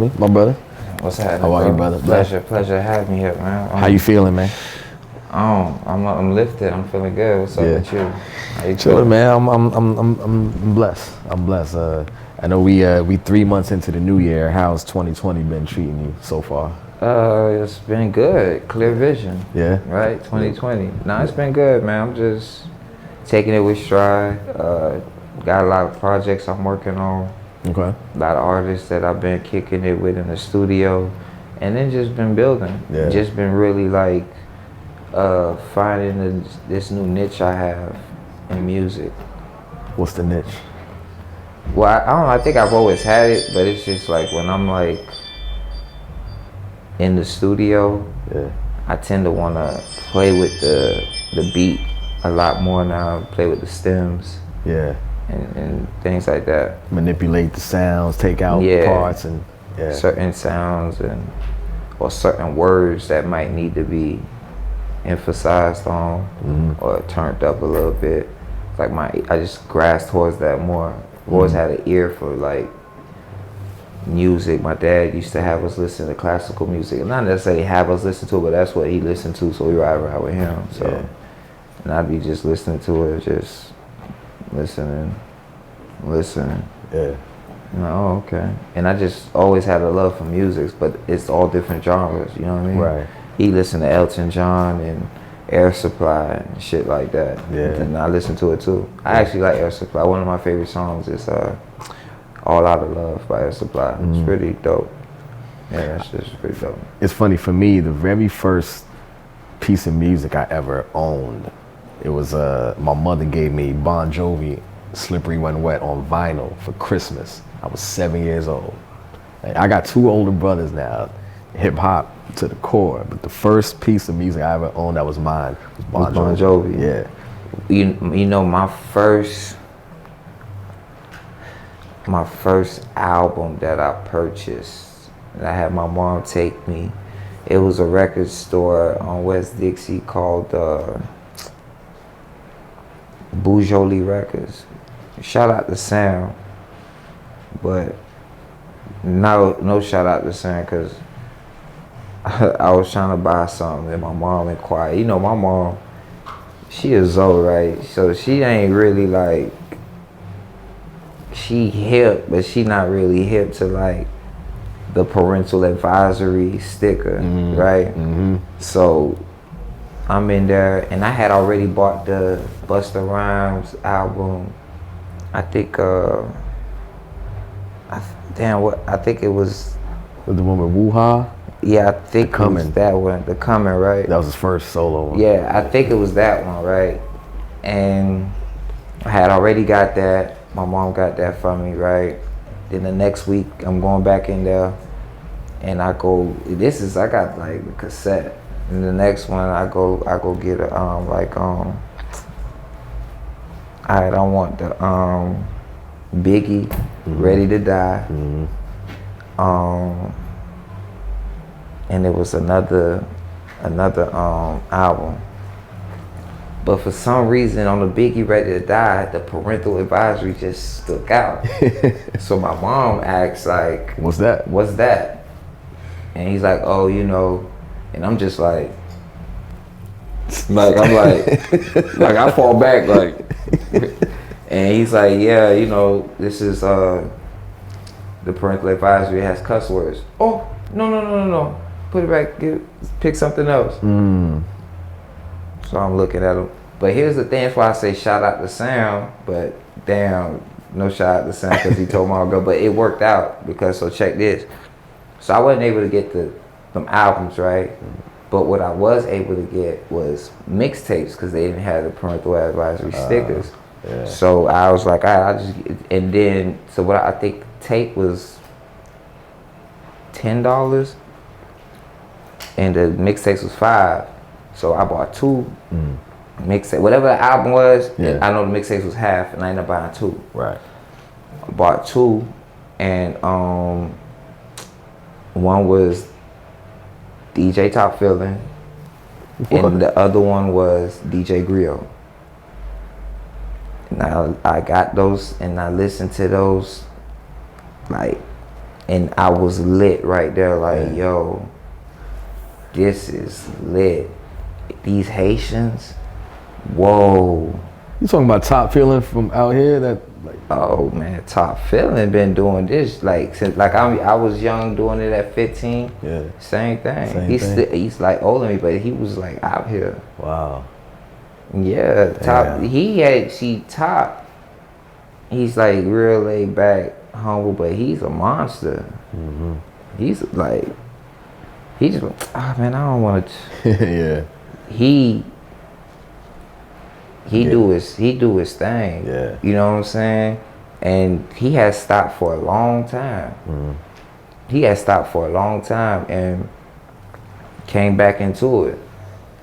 Tony, my brother. What's happening, How are bro? you, brother? Pleasure having me here, man. How you feeling, man? I'm lifted. I'm feeling good. What's up with you? How you Chilling, feeling? man. I'm blessed. I'm blessed. I know we 3 months into the new year. How's 2020 been treating you so far? It's been good. Clear vision. Yeah. Right. 2020. No, it's been good, man. I'm just taking it with stride. Got a lot of projects I'm working on. Okay. A lot of artists that I've been kicking it with in the studio, and then just been building. Yeah. Just been really like finding this new niche I have in music. What's the niche? Well, I don't know. I think I've always had it, but it's just like when I'm like in the studio, Yeah. I tend to want to play with the beat a lot more now. Play with the stems. Yeah. And things like that. Manipulate the sounds, take out parts, and certain sounds or certain words that might need to be emphasized on or turned up a little bit. Like I just grasped towards that more. I've always had an ear for like music. My dad used to have us listen to classical music, not necessarily have us listen to it, but that's what he listened to, so we ride around with him. So, and I'd be just listening to it, just listening. Yeah. Oh, okay. And I just always had a love for music, but it's all different genres, you know what I mean? Right. He listened to Elton John and Air Supply and shit like that. Yeah. And I listen to it too. I actually like Air Supply. One of my favorite songs is All Out of Love by Air Supply. It's pretty dope. Yeah, that's just pretty dope. It's funny for me, the very first piece of music I ever owned, it was my mother gave me Bon Jovi Slippery When Wet on vinyl for Christmas. I was 7 years old. I got 2 older brothers now, hip hop to the core, but the first piece of music I ever owned that was mine was Bon Jovi. Yeah. You know, my first album that I purchased, and I had my mom take me, it was a record store on West Dixie called Boujoli Records. Shout out to Sam, but no shout out to Sam because I was trying to buy something and my mom inquired. You know, my mom, she is Zoe, right? So she ain't really like, she hip, but she not really hip to like the parental advisory sticker, right? So I'm in there, and I had already bought the Busta Rhymes album. I think, I think it was The one with Woo-Ha? Yeah, I think it was that one, The Coming, right? That was his first solo one. Yeah, I think it was that one, right? And I had already got that. My mom got that for me, right? Then the next week, I'm going back in there, and I got like a cassette. And the next one, I go get a I want the Biggie, Ready to Die. And it was another album. But for some reason on the Biggie Ready to Die, the parental advisory just stuck out. So my mom asked like, What's that? And he's like, oh, you know, and I'm just like I'm like I fall back like, and he's like, yeah, you know, this is the parental advisory has cuss words. Oh, no. Put it back, pick something else. So I'm looking at him. But here's the thing, that's why I say shout out to Sam, but damn, no shout out to Sam because he told me I'll go. But it worked out because, so check this. So I wasn't able to get them albums, right? But what I was able to get was mixtapes because they didn't have the parental advisory stickers. Yeah. So I was like, all right, and then, so what I think tape was $10 and the mixtapes was $5. So I bought 2 mixtapes. Whatever the album was, I know the mixtapes was half and I ended up buying 2. Right. I bought 2 and one was DJ Top Feeling and the other one was DJ Griot. Now I got those and I listened to those like and I was lit right there. Like, yo, this is lit. These Haitians, whoa. You talking about Top Feeling from out here? That like, Oh man, Top Feeling been doing this like since like I was young doing it at 15. Yeah. Same thing. Same He's like older than me, but he was like out here. wow. Yeah, Top. Top. He's like real laid back, humble, but he's a monster. Mm-hmm. He's like, he just, man, I don't want to. Yeah. He do his thing. Yeah. You know what I'm saying? And he has stopped for a long time. Mm-hmm. He had stopped for a long time and came back into it. I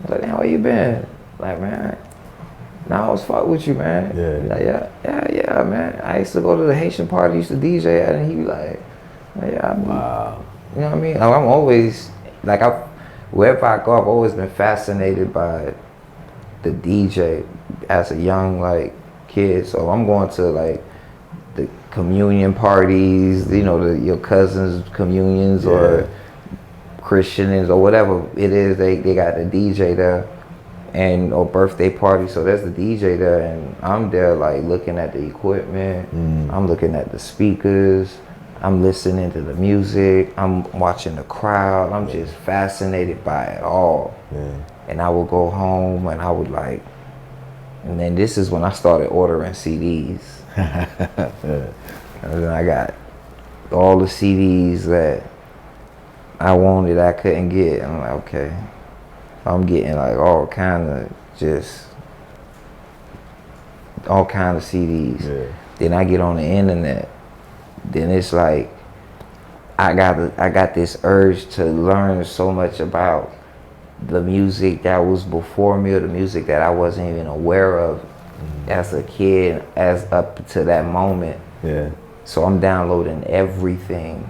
was like, damn, where you been? Like, man, nah, I was fuck with you, man. Yeah. Like, yeah, man. I used to go to the Haitian party, used to DJ at, and he be like, Wow. You know what I mean? I'm always, like, wherever I go, I've always been fascinated by the DJ as a young, like, kid. So I'm going to, like, the communion parties, you know, your cousins' communions or Christians or whatever it is, they got the DJ there. Or birthday party, so there's the DJ there, and I'm there like looking at the equipment, I'm looking at the speakers, I'm listening to the music, I'm watching the crowd, I'm just fascinated by it all. And I would go home and I would like, and then this is when I started ordering CDs. And then I got all the CDs that I wanted I couldn't get. I'm like, okay. I'm getting like all kind of CDs. Yeah. Then I get on the internet. Then it's like I got this urge to learn so much about the music that was before me or the music that I wasn't even aware of as a kid, as up to that moment. Yeah. So I'm downloading everything.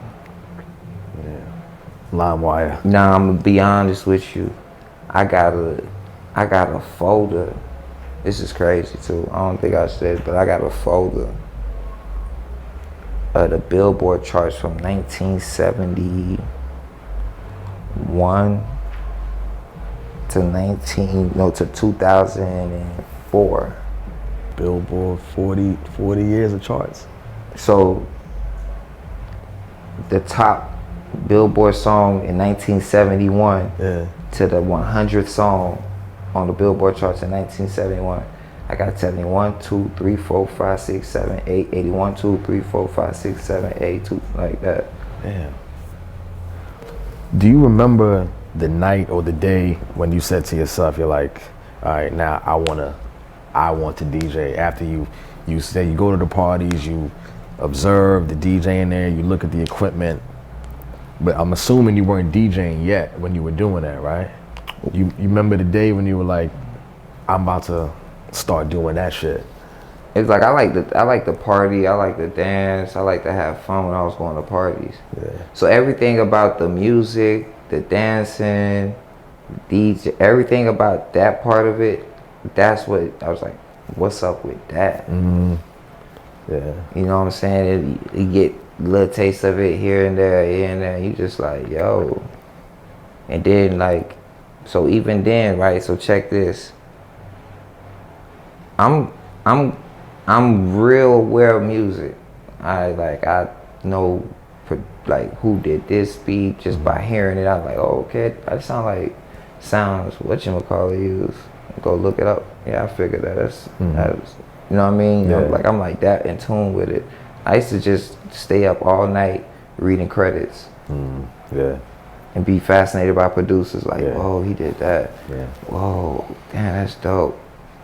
Yeah. LimeWire. Now I'm gonna be honest with you. I got a folder. This is crazy too. I don't think I said, but I got a folder of the Billboard charts from 1971 to 2004. Billboard 40 years of charts. So the top Billboard song in 1971 to the 100th song on the Billboard charts in 1971. I got 71, 2, 3, 4, 5, 6, 7, 8, 81, 2, 3, 4, 5, 6, 7, 8, 2, like that. Damn. Do you remember the night or the day when you said to yourself, you're like, all right, now I want to DJ? After you say you go to the parties, you observe the DJ in there, you look at the equipment, but I'm assuming you weren't DJing yet when you were doing that, right? You remember the day when you were like, I'm about to start doing that shit? It's like I like the party, I like to dance, I like to have fun when I was going to parties. Yeah. So everything about the music, the dancing, DJ, everything about that part of it, that's what I was like, what's up with that? Mm-hmm. Yeah. You know what I'm saying? You get a little taste of it here and there, you just like, yo. And then like, so even then, right, so check this. I'm real aware of music. I know like who did this beat just by hearing it. I was like, oh, okay, that sounds whatchamacallit use. Go look it up. Yeah, I figured that's you know what I mean? Yeah. Like I'm like that in tune with it. I used to just stay up all night reading credits. Yeah. And be fascinated by producers like, whoa, he did that. Yeah. Whoa, damn, that's dope.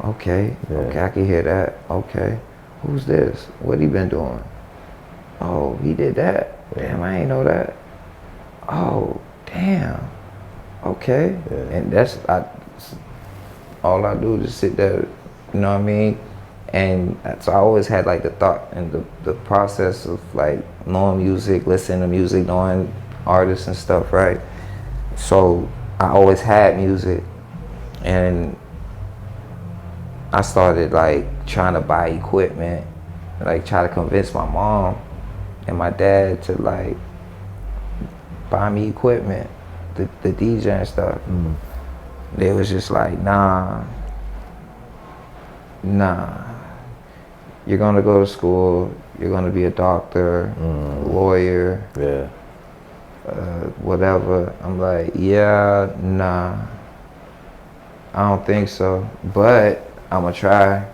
Okay, okay, I can hear that. Okay, who's this? What he been doing? Oh, he did that. Damn, I ain't know that. Oh, damn. Okay, and all I do is just sit there. You know what I mean? And so I always had like the thought and the process of like knowing music, listening to music, knowing artists and stuff, right? So I always had music, and I started like trying to buy equipment, like try to convince my mom and my dad to like buy me equipment, the DJ and stuff. They was just like, nah. You're gonna go to school. You're gonna be a doctor, a lawyer, whatever. I'm like, yeah, nah. I don't think so, but I'm gonna try.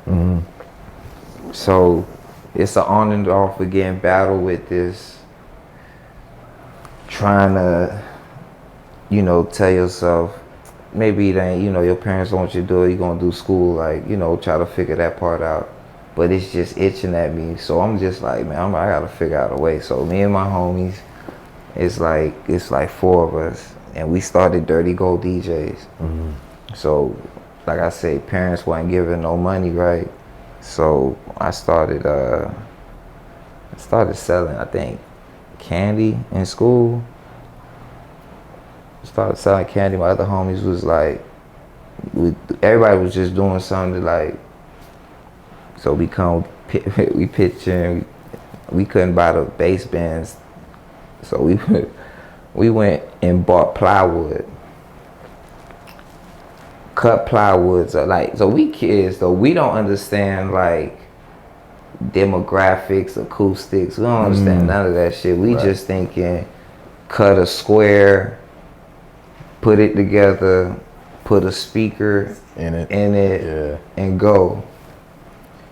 So it's an on and off again battle with this, trying to, you know, tell yourself, maybe it ain't, you know, your parents don't want you to do it, you're gonna do school, like, you know, try to figure that part out. But it's just itching at me. So I'm just like, man, I gotta figure out a way. So me and my homies, it's like 4 of us, and we started Dirty Gold DJs. So, like I say, parents weren't giving no money, right? So I started selling, I think, candy in school. Started selling candy. My other homies was like, everybody was just doing something like, so we pitching. We couldn't buy the bass bands, so we went and bought plywood. Cut plywoods, so we kids though, we don't understand like demographics, acoustics. We don't understand none of that shit. We just thinking, cut a square, put it together, put a speaker in it, and go.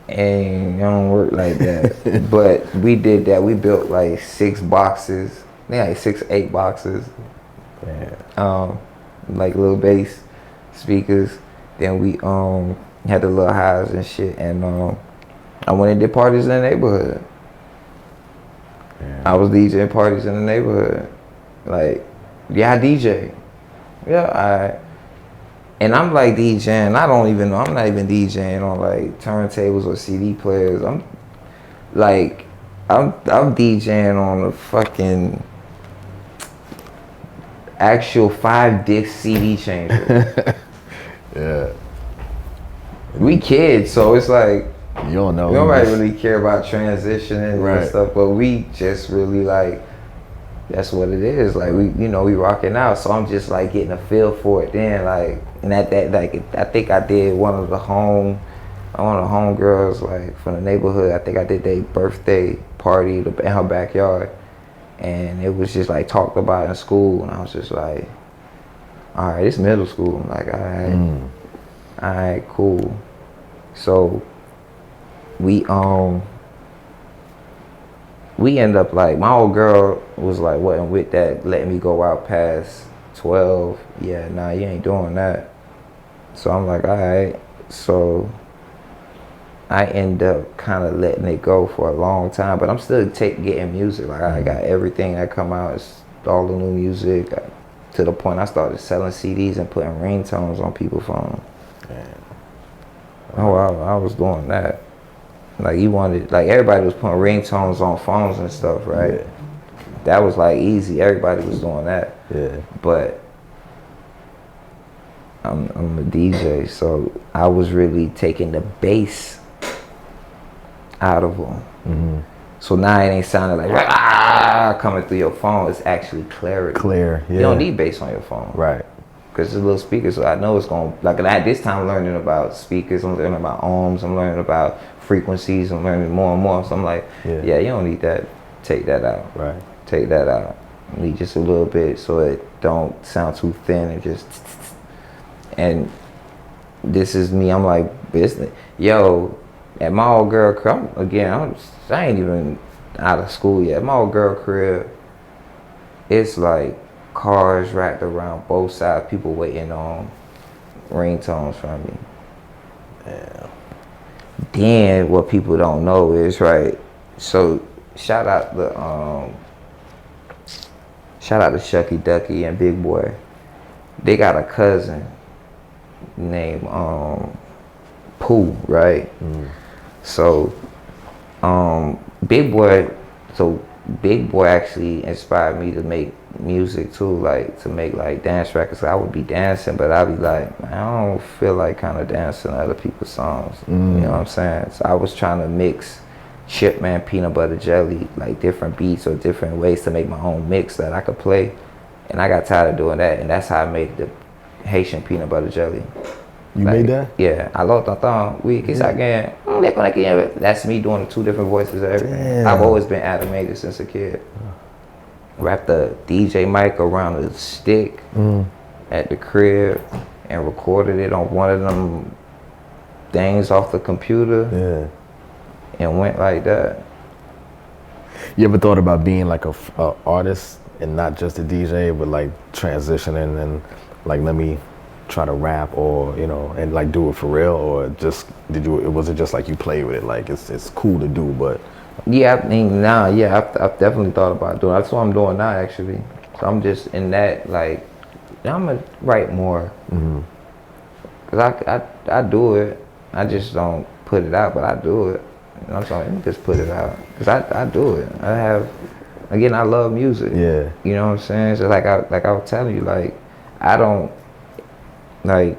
And it don't work like that. But we did that. We built like 6 boxes. Yeah, like 6, 8 boxes. Like little bass speakers. Then we had the little highs and shit. And I went and did parties in the neighborhood. I was DJing parties in the neighborhood. Like, yeah, I DJ. Yeah, and I'm like DJing. I don't even know. I'm not even DJing on like turntables or CD players. I'm DJing on a fucking actual 5-disc CD changer. We kids, so it's like you don't know. Nobody really care about transitioning and stuff, but we just really like. That's what it is. Like we rocking out. So I'm just like getting a feel for it. Then like, and that like I think I did one of the homegirls like from the neighborhood. I think I did their birthday party in her backyard, and it was just like talked about in school. And I was just like, all right, it's middle school. I'm like, all right, cool. So we end up like, my old girl was like, wasn't with that, letting me go out past 12. Yeah, nah, you ain't doing that. So I'm like, all right. So I end up kind of letting it go for a long time, but I'm still getting music. Like I got everything that come out, it's all the new music, to the point I started selling CDs and putting ringtones on people's phones. Oh, I was doing that. Like everybody was putting ringtones on phones and stuff, right? Yeah. That was like easy. Everybody was doing that. Yeah. But I'm a DJ, so I was really taking the bass out of them. So now it ain't sounding like coming through your phone. It's actually clarity. Clear. Yeah. You don't need bass on your phone. Right. Because it's a little speaker, so I know it's going to, like at this time I'm learning about speakers, I'm learning about ohms, I'm learning about frequencies, I'm learning more and more. So I'm like, yeah, you don't need that. Take that out. Right. Take that out. You need just a little bit so it don't sound too thin and just, and this is me, I'm like, business. Yo, at my old girl crib, I ain't even out of school yet. My old girl crib, it's like, cars wrapped around both sides, people waiting on ringtones from me. Yeah. Then what people don't know is, right, so shout out to Shucky Ducky and Big Boy. They got a cousin named Pooh, right? So Big Boy actually inspired me to make music too, like to make like dance records. I would be dancing, but I'd be like, man, I don't feel like kind of dancing to other people's songs. You know what I'm saying? So I was trying to mix Chipman, Peanut Butter Jelly, like different beats or different ways to make my own mix that I could play. And I got tired of doing that, and that's how I made the Haitian peanut butter jelly. You made that? Yeah. Alors tonton, oui, qu'est-ce que ça gagne? That's me doing the 2 different voices of everything. Damn. I've always been animated since a kid. Wrapped the DJ mic around a stick at the crib and recorded it on one of them things off the computer. Yeah. And went like that. You ever thought about being like a artist and not just a DJ, but like transitioning and like let me try to rap or you know and like do it for real, or just was it just like you play with it like it's cool to do, but yeah, I mean now I've definitely thought about doing it. That's what I'm doing now actually. So I'm just in that like I'm gonna write more because I do it. I just don't put it out, but I do it. You know what I'm saying? Let me just put it out because I do it. I love music. Yeah. You know what I'm saying? So like I was telling you, like I don't like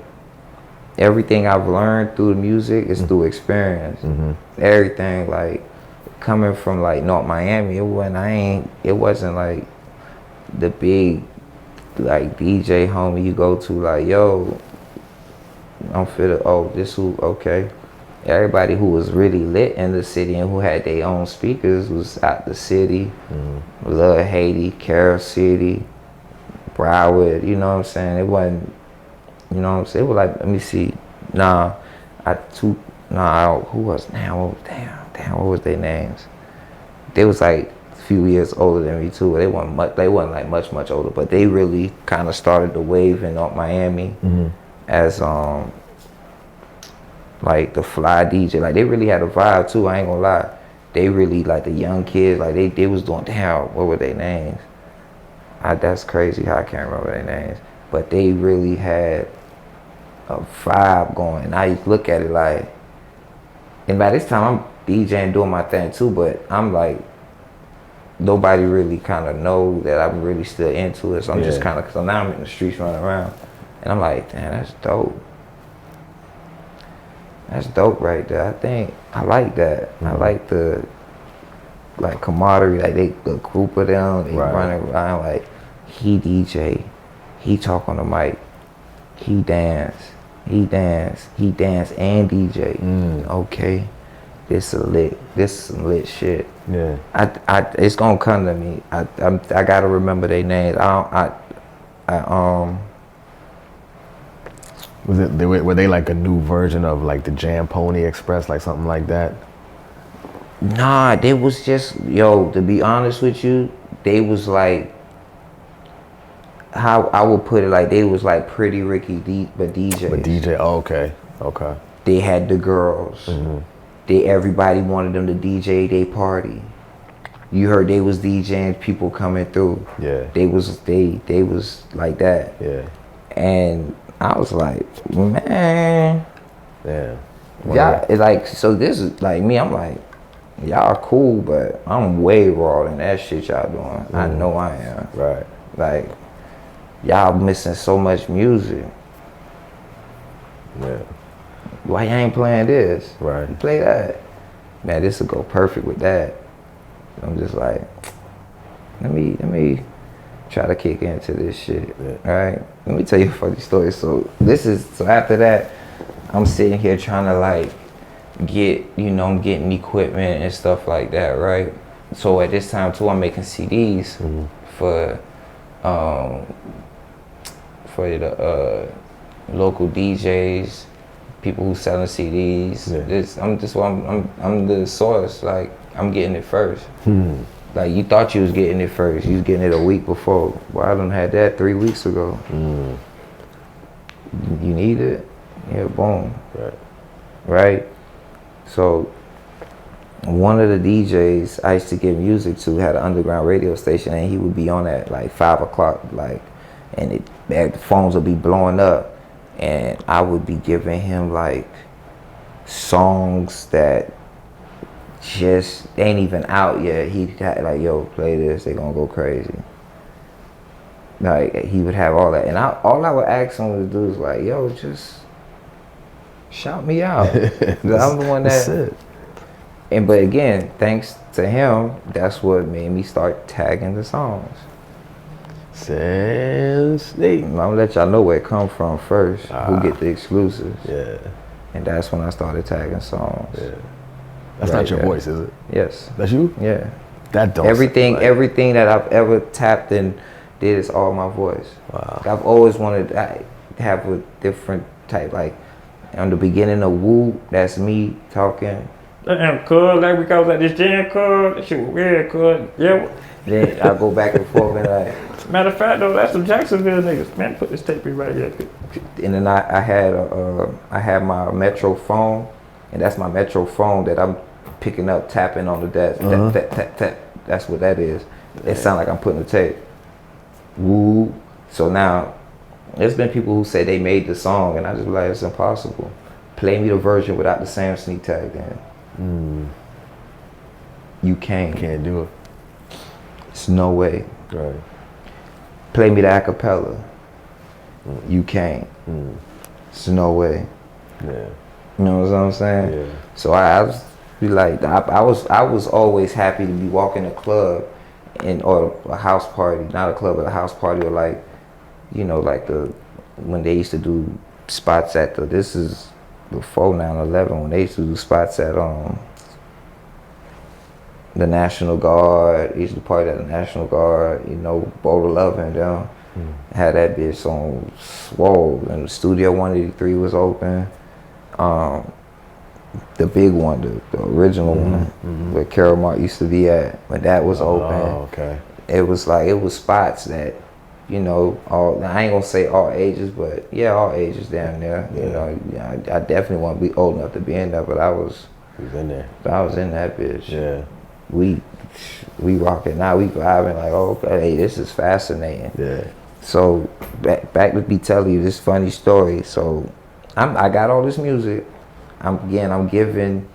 everything I've learned through the music is through experience. Everything like coming from like North Miami, it wasn't like the big like DJ homie you go to like yo, I'm fit. Oh, this who okay. Everybody who was really lit in the city and who had their own speakers was out the city. Love Haiti, Carroll City, Broward, you know what I'm saying? It wasn't, you know what I'm saying? It was like, let me see. Who was, damn, what was their names? They was like a few years older than me too. They wasn't like much older, but they really kind of started the wave in North Miami as, like the fly DJ, like they really had a vibe too. I ain't gonna lie, they really like the young kids. Like they was doing damn. What were their names? That's crazy how I can't remember their names. But they really had a vibe going. And I used to look at it like, and by this time I'm DJing doing my thing too. But I'm like, nobody really kind of know that I'm really still into it. So I'm just kind of, so now I'm in the streets running around, and I'm like, damn, that's dope. That's dope right there. I think I like that. I like the like camaraderie, like the group of them, they running around like he DJ, he talk on the mic, he dance and DJ. Okay, this some lit shit. Yeah. It's gonna come to me. I gotta remember their names. Were they like a new version of like the Jam Pony Express, like something like that? Nah, they was just, yo, to be honest with you, they was like, how I would put it, like they was like Pretty Ricky but DJs. But DJ, oh, okay. They had the girls. Everybody wanted them to DJ their party. You heard they was DJing, people coming through. Yeah. They was like that. Yeah. And I was like, man. Yeah. Y'all, it's like, so this is like me, I'm like, y'all cool, but I'm way raw than that shit y'all doing. I know I am. Right. Like, y'all missing so much music. Yeah. Why y'all ain't playing this? Right. You play that. Man, this would go perfect with that. I'm just like, let me try to kick into this shit. Yeah. All right. Let me tell you a funny story. So after that, I'm sitting here trying to like I'm getting equipment and stuff like that, right? So at this time too, I'm making CDs for the local DJs, people who selling CDs. Yeah. I'm the source. Like I'm getting it first. Like you thought you was getting it first. You was getting it a week before. Well, I done had that 3 weeks ago. You need it? Yeah, boom. Right? So one of the DJs I used to give music to had an underground radio station, and he would be on at like 5 o'clock, like, and the phones would be blowing up, and I would be giving him like songs that just ain't even out yet. He had like, yo, play this, they gonna go crazy. Like he would have all that, and all I would ask him to do is like, yo, just shout me out. I'm the one that's it. But again, thanks to him, that's what made me start tagging the songs. Sensei. I'm gonna let y'all know where it come from first. Who get the exclusives? Yeah. And that's when I started tagging songs. Yeah. That's Right not your there. voice, is it? Yes. That's you? Yeah. That don't Everything, sound like- everything that I've ever tapped and did is all my voice. Wow. I've always wanted to have a different type. Like, on the beginning of Woo, that's me talking. Damn, cuz, like we was at this jam, cuz, that shit was weird, cuz. Yeah. Then I go back and forth and like, Matter of fact, though, that's some Jacksonville niggas. Man, put this tape in right here. and then I had my Metro phone, and that's my Metro phone that I'm picking up, tapping on the desk. Tap, tap, tap. That's what that is. It sounds like I'm putting a tape. Woo. So now, there's been people who say they made the song, and I just be like, it's impossible. Play me the version without the Sam Sneak tag in. You can't. Can't do it. It's no way. Right. Play me the acapella. You can't. It's no way. Yeah. You know what I'm saying? Yeah. So I was be like, I was always happy to be walking a club or a house party, not a club, but a house party, or like, you know, like when they used to do spots at this is before 9/11, when they used to do spots at the National Guard. They used to party at the National Guard, you know, Boulder Love and them. Had that bitch on swole, and the Studio 183 was open. The big one, the original one, where Carol Mart used to be at, when that was open. Oh, okay. It was like, it was spots that, you know, I ain't gonna say all ages, but yeah, all ages down there. You know, I definitely want to be old enough to be in there, but I was in there. I was in that bitch. Yeah. We rocking now, we vibing like, oh, okay, hey, this is fascinating. Yeah. So back to be telling you this funny story. So I got all this music. I'm giving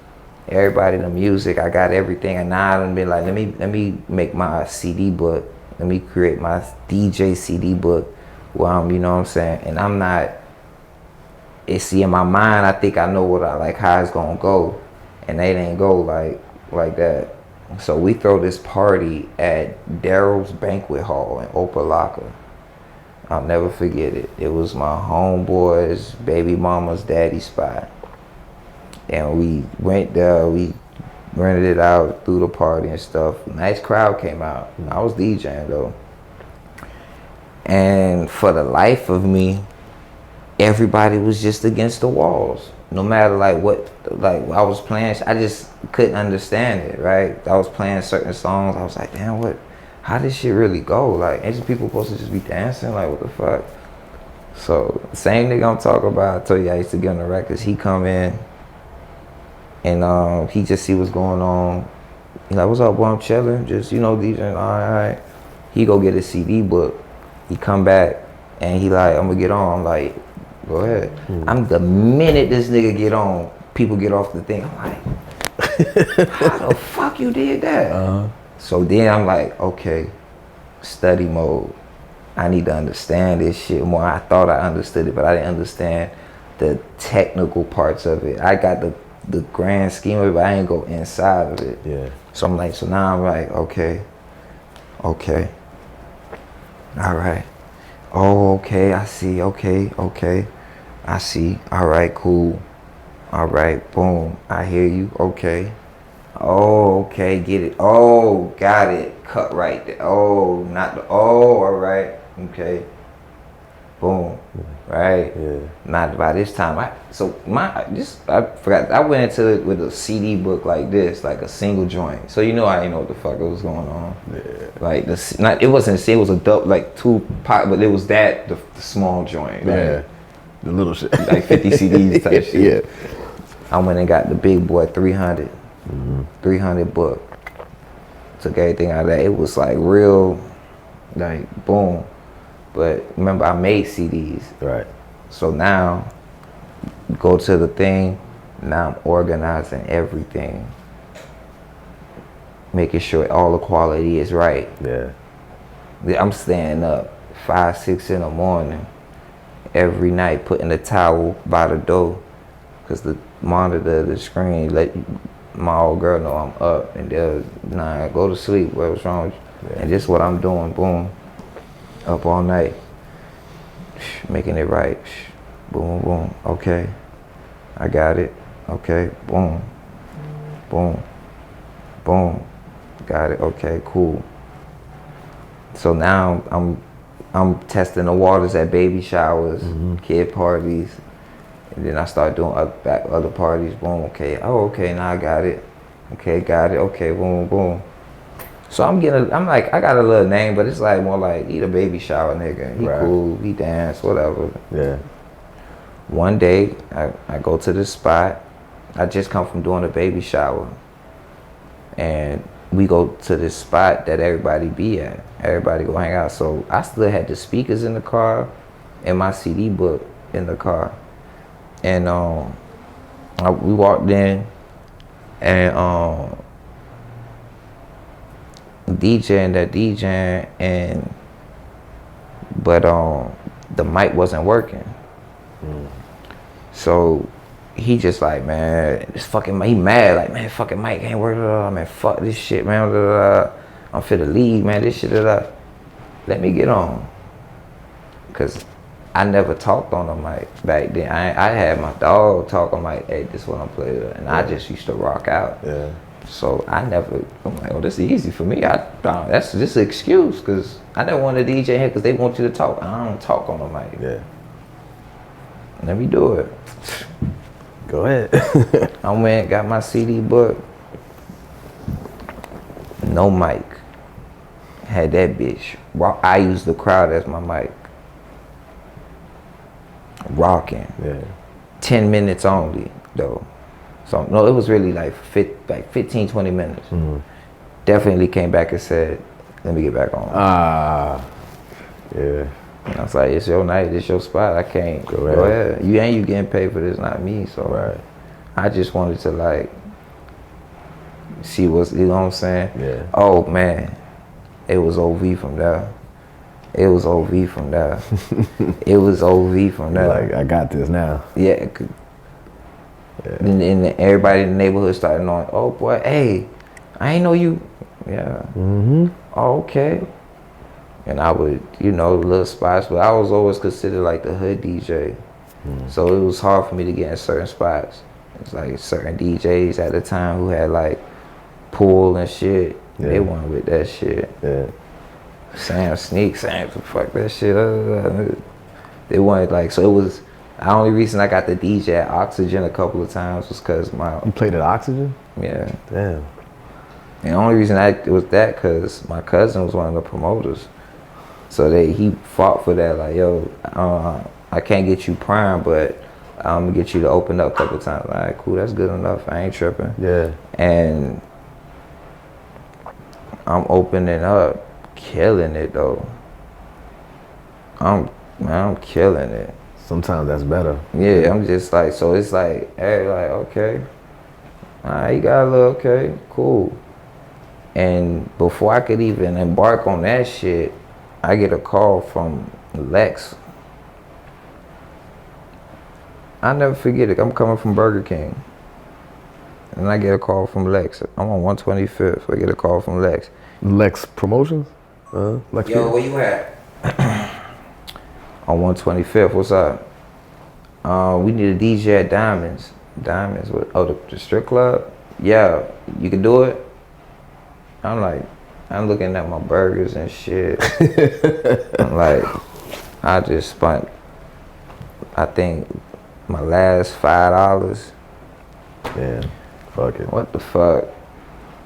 everybody the music. I got everything, and now I done been like, let me make my CD book. Let me create my DJ CD book. Where I'm, you know what I'm saying, and I'm not. See, in my mind, I think I know what how it's gonna go, and it ain't go like that. So we throw this party at Daryl's Banquet Hall in Opelika. I'll never forget it. It was my homeboy's baby mama's daddy spot. And we went there, we rented it out, threw the party and stuff. Nice crowd came out. I was DJing though. And for the life of me, everybody was just against the walls. No matter what I was playing, I just couldn't understand it, right? I was playing certain songs, I was like, damn, how this shit really go? Like, ain't people supposed to just be dancing? Like, what the fuck? So, same nigga I'm talking about, I told you I used to get on the records, he come in, and he just see what's going on. He like, what's up, boy, I'm chilling, just, you know, DJing, all right. He go get his CD book, he come back, and he like, I'm gonna get on. I'm like, go ahead. I'm the minute this nigga get on, people get off the thing. I'm like, how the fuck you did that? So then I'm like, okay, study mode. I need to understand this shit more. I thought I understood it, but I didn't understand the technical parts of it. I got the grand scheme of it, but I ain't go inside of it. Yeah. So I'm like, so now I'm like, okay, all right. Oh, okay, I see, okay. I see, all right, cool. All right, boom, I hear you, okay. Oh, okay, get it. Oh, got it, cut right there. Oh, all right, okay. Boom, right? Yeah. Not by this time. I forgot. I went into it with a CD book like this, like a single joint. So you know I didn't know what the fuck was going on. Yeah. Like it wasn't. It was a dope, like 2 pot, but it was the small joint. Yeah. The little shit. Like 50 CDs type shit. Yeah. I went and got the big boy 300. 300 book. Took everything out of that. It was like real, like boom. But remember, I made CDs. Right. So now, go to the thing. Now I'm organizing everything, making sure all the quality is right. Yeah. I'm staying up 5, 6 in the morning every night, putting the towel by the door, cause the monitor, the screen, let my old girl know I'm up, and they'll go to sleep. What's wrong with you? Yeah. And this is what I'm doing. Boom. up all night, making it right. Boom, boom. Okay, I got it. Okay, boom, boom, boom. Got it. Okay, cool. So now I'm testing the waters at baby showers, kid parties, and then I start doing other parties. Boom. Okay. Oh, okay. Now I got it. Okay, got it. Okay. Boom, boom. So I'm like, I got a little name, but it's like more like, he the baby shower nigga. He cool, he dance, whatever. Yeah. One day, I go to this spot. I just come from doing a baby shower. And we go to this spot that everybody be at. Everybody go hang out. So I still had the speakers in the car and my CD book in the car. And we walked in and DJing, but the mic wasn't working. So he just like, man, this fucking, he mad, like, man, fucking mic ain't working. Man, fuck this shit, man. I'm finna leave, man. This shit, let me get on. Cause I never talked on the mic back then. I had my dog talk on mic, hey, this is what I'm playing, and I just used to rock out. Yeah. So I'm like, oh, this is easy for me. That's just an excuse, because I never wanted to DJ here because they want you to talk. I don't talk on the mic. Yeah. Let me do it. Go ahead. I went, got my CD book. No mic. Had that bitch. I used the crowd as my mic. Rocking. Yeah. 10 minutes only, though. So, no, it was really like 15, 20 minutes. Definitely came back and said, let me get back on. Yeah. And I was like, it's your night, it's your spot. I can't. Go ahead. You getting paid for this, not me. So I just wanted to like see what's, you know what I'm saying? Yeah. Oh man, it was OV from there. It was OV from there. It was OV from there. Like, I got this now. Yeah. And everybody in the neighborhood started knowing, oh boy, hey, I ain't know you. Yeah. Oh, okay. And I would, little spots, but I was always considered like the hood DJ. So it was hard for me to get in certain spots. It's like certain DJs at the time who had like pool and shit. Yeah. They weren't with that shit. Yeah. Sam, fuck that shit. They wanted like, so it was, the only reason I got the DJ at Oxygen a couple of times was because You played at Oxygen? Yeah. Damn. And the only reason it was that because my cousin was one of the promoters. So he fought for that, like, yo, I can't get you prime, but I'm gonna get you to open up a couple times. All right, cool, that's good enough. I ain't tripping. Yeah. And I'm opening up, killing it though. I'm killing it. Sometimes that's better. Yeah, I'm just like, so it's like, hey, like, okay, all right, you got a little, okay, cool. And before I could even embark on that shit, I get a call from Lex. I never forget it. I'm coming from Burger King. And I get a call from Lex. I'm on 125th. I get a call from Lex. Lex Promotions? Lex Yo, where you at? On 125th, what's up? We need a DJ at Diamonds. Diamonds? The strip club? Yeah, you can do it? I'm looking at my burgers and shit. I'm like, I just spent, I think, my last $5. Yeah, fuck it. What the fuck?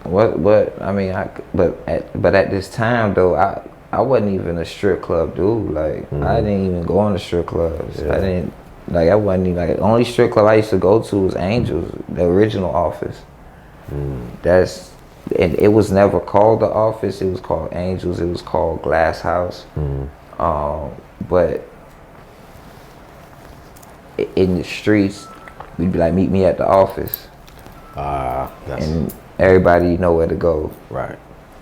What? I mean, but at this time though, I wasn't even a strip club dude. Like, I didn't even go on the strip clubs. Yeah. I wasn't even, like, the only strip club I used to go to was Angels, the original Office. And it was never called the Office. It was called Angels. It was called Glass House. But in the streets, we'd be like, meet me at the Office. And everybody know where to go. Right.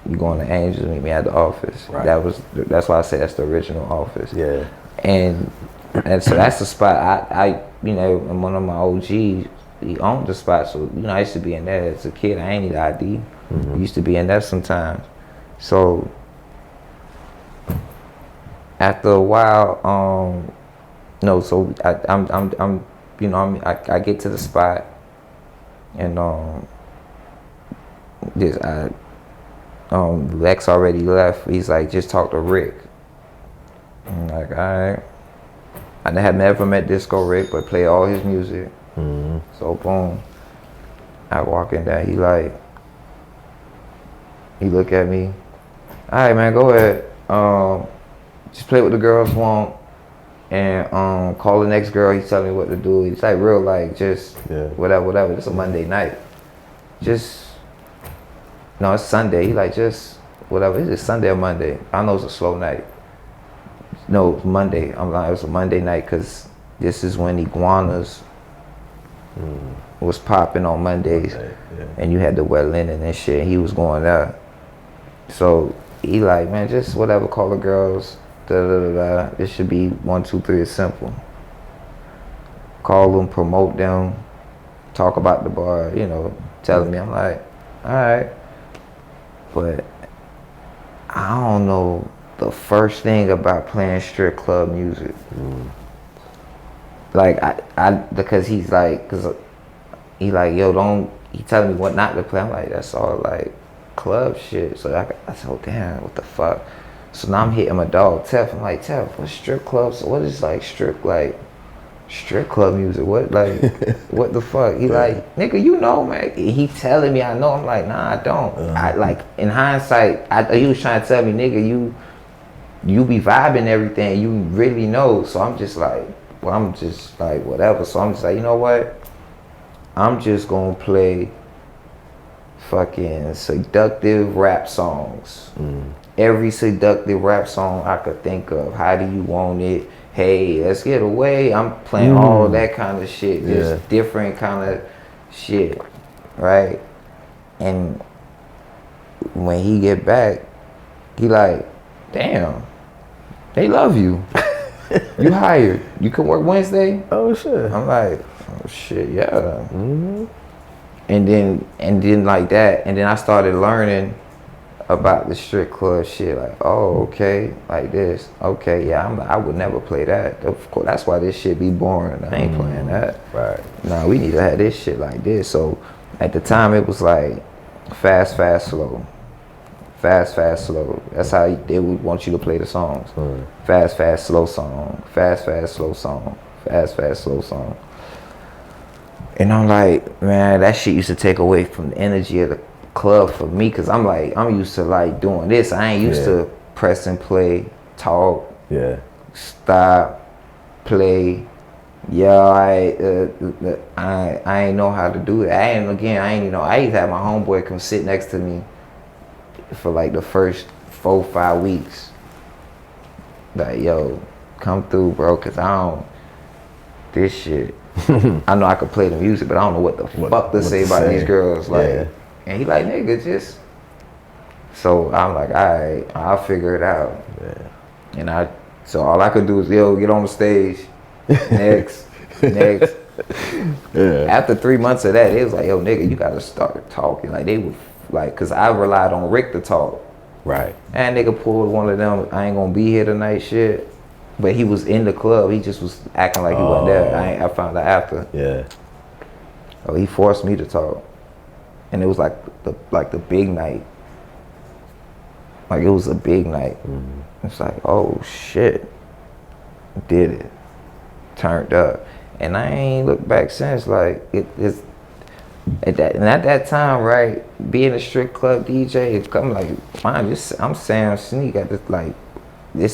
You going to Angels, meet me at the Office. Right. That's why I say that's the original Office. Yeah. And so that's the spot I and one of my OGs, he owned the spot. So, I used to be in there as a kid. I ain't need ID. I used to be in there sometimes. So after a while, no, so I'm you know, I get to the spot, and this Lex already left. He's like, just talk to Rick. I'm like, all right. I had never met Disco Rick, but play all his music. So boom, I walk in there. He look at me. All right, man, go ahead. Just play what the girls want, and call the next girl. He's telling me what to do. He's like real, like just whatever. It's a Monday night. No, it's Sunday. He like just whatever. Is it Sunday or Monday? I know it's a slow night. No, it's Monday. I'm like, it was a Monday night because this is when Iguanas was popping on Mondays, and you had to wear linen and shit. He was going there, so he like, man, just whatever. Call the girls. It should be 1, 2, 3. It's simple. Call them, promote them, talk about the bar. You know, telling me. I'm like, all right, but I don't know the first thing about playing strip club music. Like because he like, yo, don't. He telling me what not to play. I'm like, that's all like club shit. So I said, oh damn, what the fuck? So now I'm hitting my dog Tef. I'm like, Tef, what's strip clubs? What is like strip club music? What like what the fuck? He like, nigga, you know, man. He telling me I know. I'm like, nah, I don't. I like in hindsight, he was trying to tell me, nigga, you be vibing everything. You really know. So I'm just like, well, I'm just like whatever. So I'm just like, you know what? I'm just gonna play fucking seductive rap songs. Every seductive rap song I could think of. How do you want it? Hey, let's get away. I'm playing all that kind of shit. Just different kind of shit, right? And when he get back, he like, damn, they love you. You hired. You can work Wednesday? Oh shit. I'm like, oh shit, yeah. And then like that, and then I started learning about the strip club shit. Like, oh, okay, like this. Okay, yeah, I would never play that. Of course, that's why this shit be boring. I ain't playing that. Right. Nah, we need to have this shit like this. So at the time, it was like fast, slow. Fast, slow. That's how they would want you to play the songs. Fast, slow song. Fast, slow song. Fast, slow song. And I'm like, man, that shit used to take away from the energy of the club for me, because I'm like, I'm used to like doing this. I ain't used to press and play, talk, stop, play. I ain't know how to do it. I used to have my homeboy come sit next to me for like the first 4, 5 weeks. Like, yo, come through, bro, cause this shit. I know I could play the music, but I don't know what the fuck to say about these girls. Like, and he like, nigga, just. So I'm like, all right, I'll figure it out. And so all I could do is, yo, get on the stage. Next. After 3 months of that, it was like, yo, nigga, you gotta start talking. Like, they would, like, cause I relied on Rick to talk. Right. And nigga pulled one of them, I ain't gonna be here tonight shit. But he was in the club. He just was acting like he wasn't there. I found out after. Yeah. Oh, he forced me to talk, and it was like the big night. Like, it was a big night. It's like, oh shit, did it, turned up, and I ain't looked back since. Like, it's at that time, right? Being a strip club DJ, I'm like, fine. I'm Sam Sneak at this like.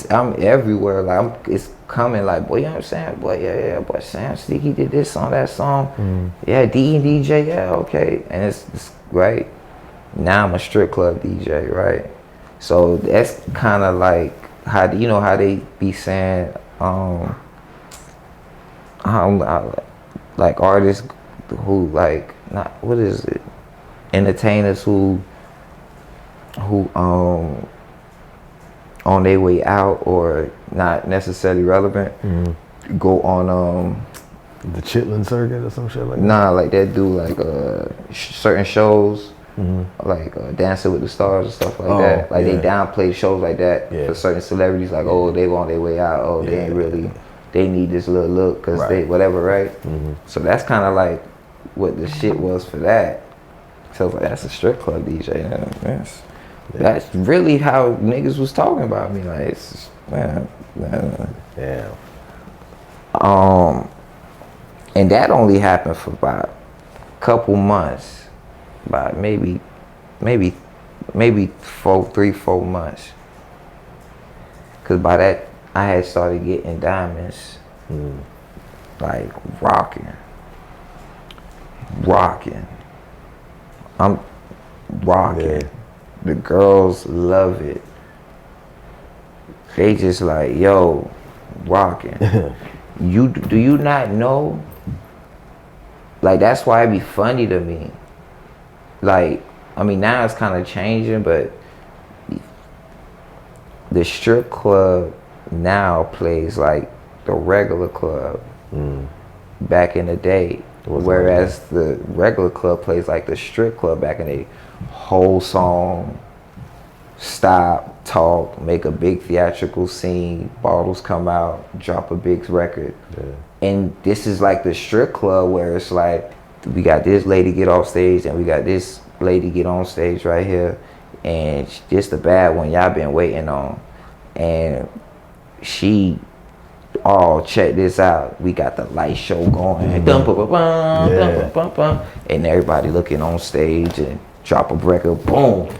I'm everywhere, like it's coming, like, boy, you know what I'm saying? Boy, yeah, boy, Sam Sneak, he did this on that song. Yeah, DJ, yeah, okay. And it's right. Now I'm a strip club DJ, right? So that's kind of like how they be saying, like artists who like not what is it? Entertainers who on their way out or not necessarily relevant, go on the Chitlin circuit or some shit like that. Nah, like that do like certain shows like Dancing with the Stars and stuff like that. Like they downplay shows like that for certain celebrities. Like oh, they on their way out. Oh, they ain't really. They need this little look because they whatever, right? So that's kind of like what the shit was for that. So I was like, that's a strip club DJ. That's really how niggas was talking about me. Like, it's man. Yeah. And that only happened for about a couple months, about maybe 3-4 months. Cause by that I had started getting diamonds, like rocking. I'm rocking. Yeah. The girls love it. They just like, yo, rocking. Do you not know? Like that's why it be funny to me. Like, I mean now it's kind of changing, but the strip club now plays like the regular club back in the day. Whereas the regular club plays like the strip club back in the day. Whole song, stop, talk, make a big theatrical scene, bottles come out, drop a big record. And this is like the strip club where it's like, we got this lady get off stage and we got this lady get on stage right here. And just the bad one y'all been waiting on. And she, oh, check this out. We got the light show going. And everybody looking on stage and drop a record, boom.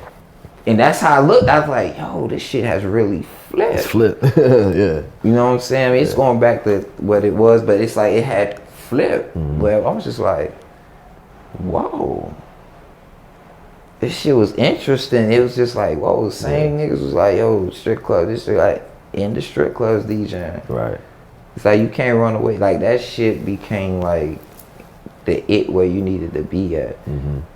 And that's how I looked. I was like, yo, this shit has really flipped. It's flipped. Yeah. You know what I'm saying? I mean, it's going back to what it was, but it's like it had flipped. Where I was just like, whoa. This shit was interesting. It was just like, whoa, the same niggas was like, yo, strip club, this shit like in the strip clubs DJing. Right. It's like you can't run away. Like that shit became like the it where you needed to be at.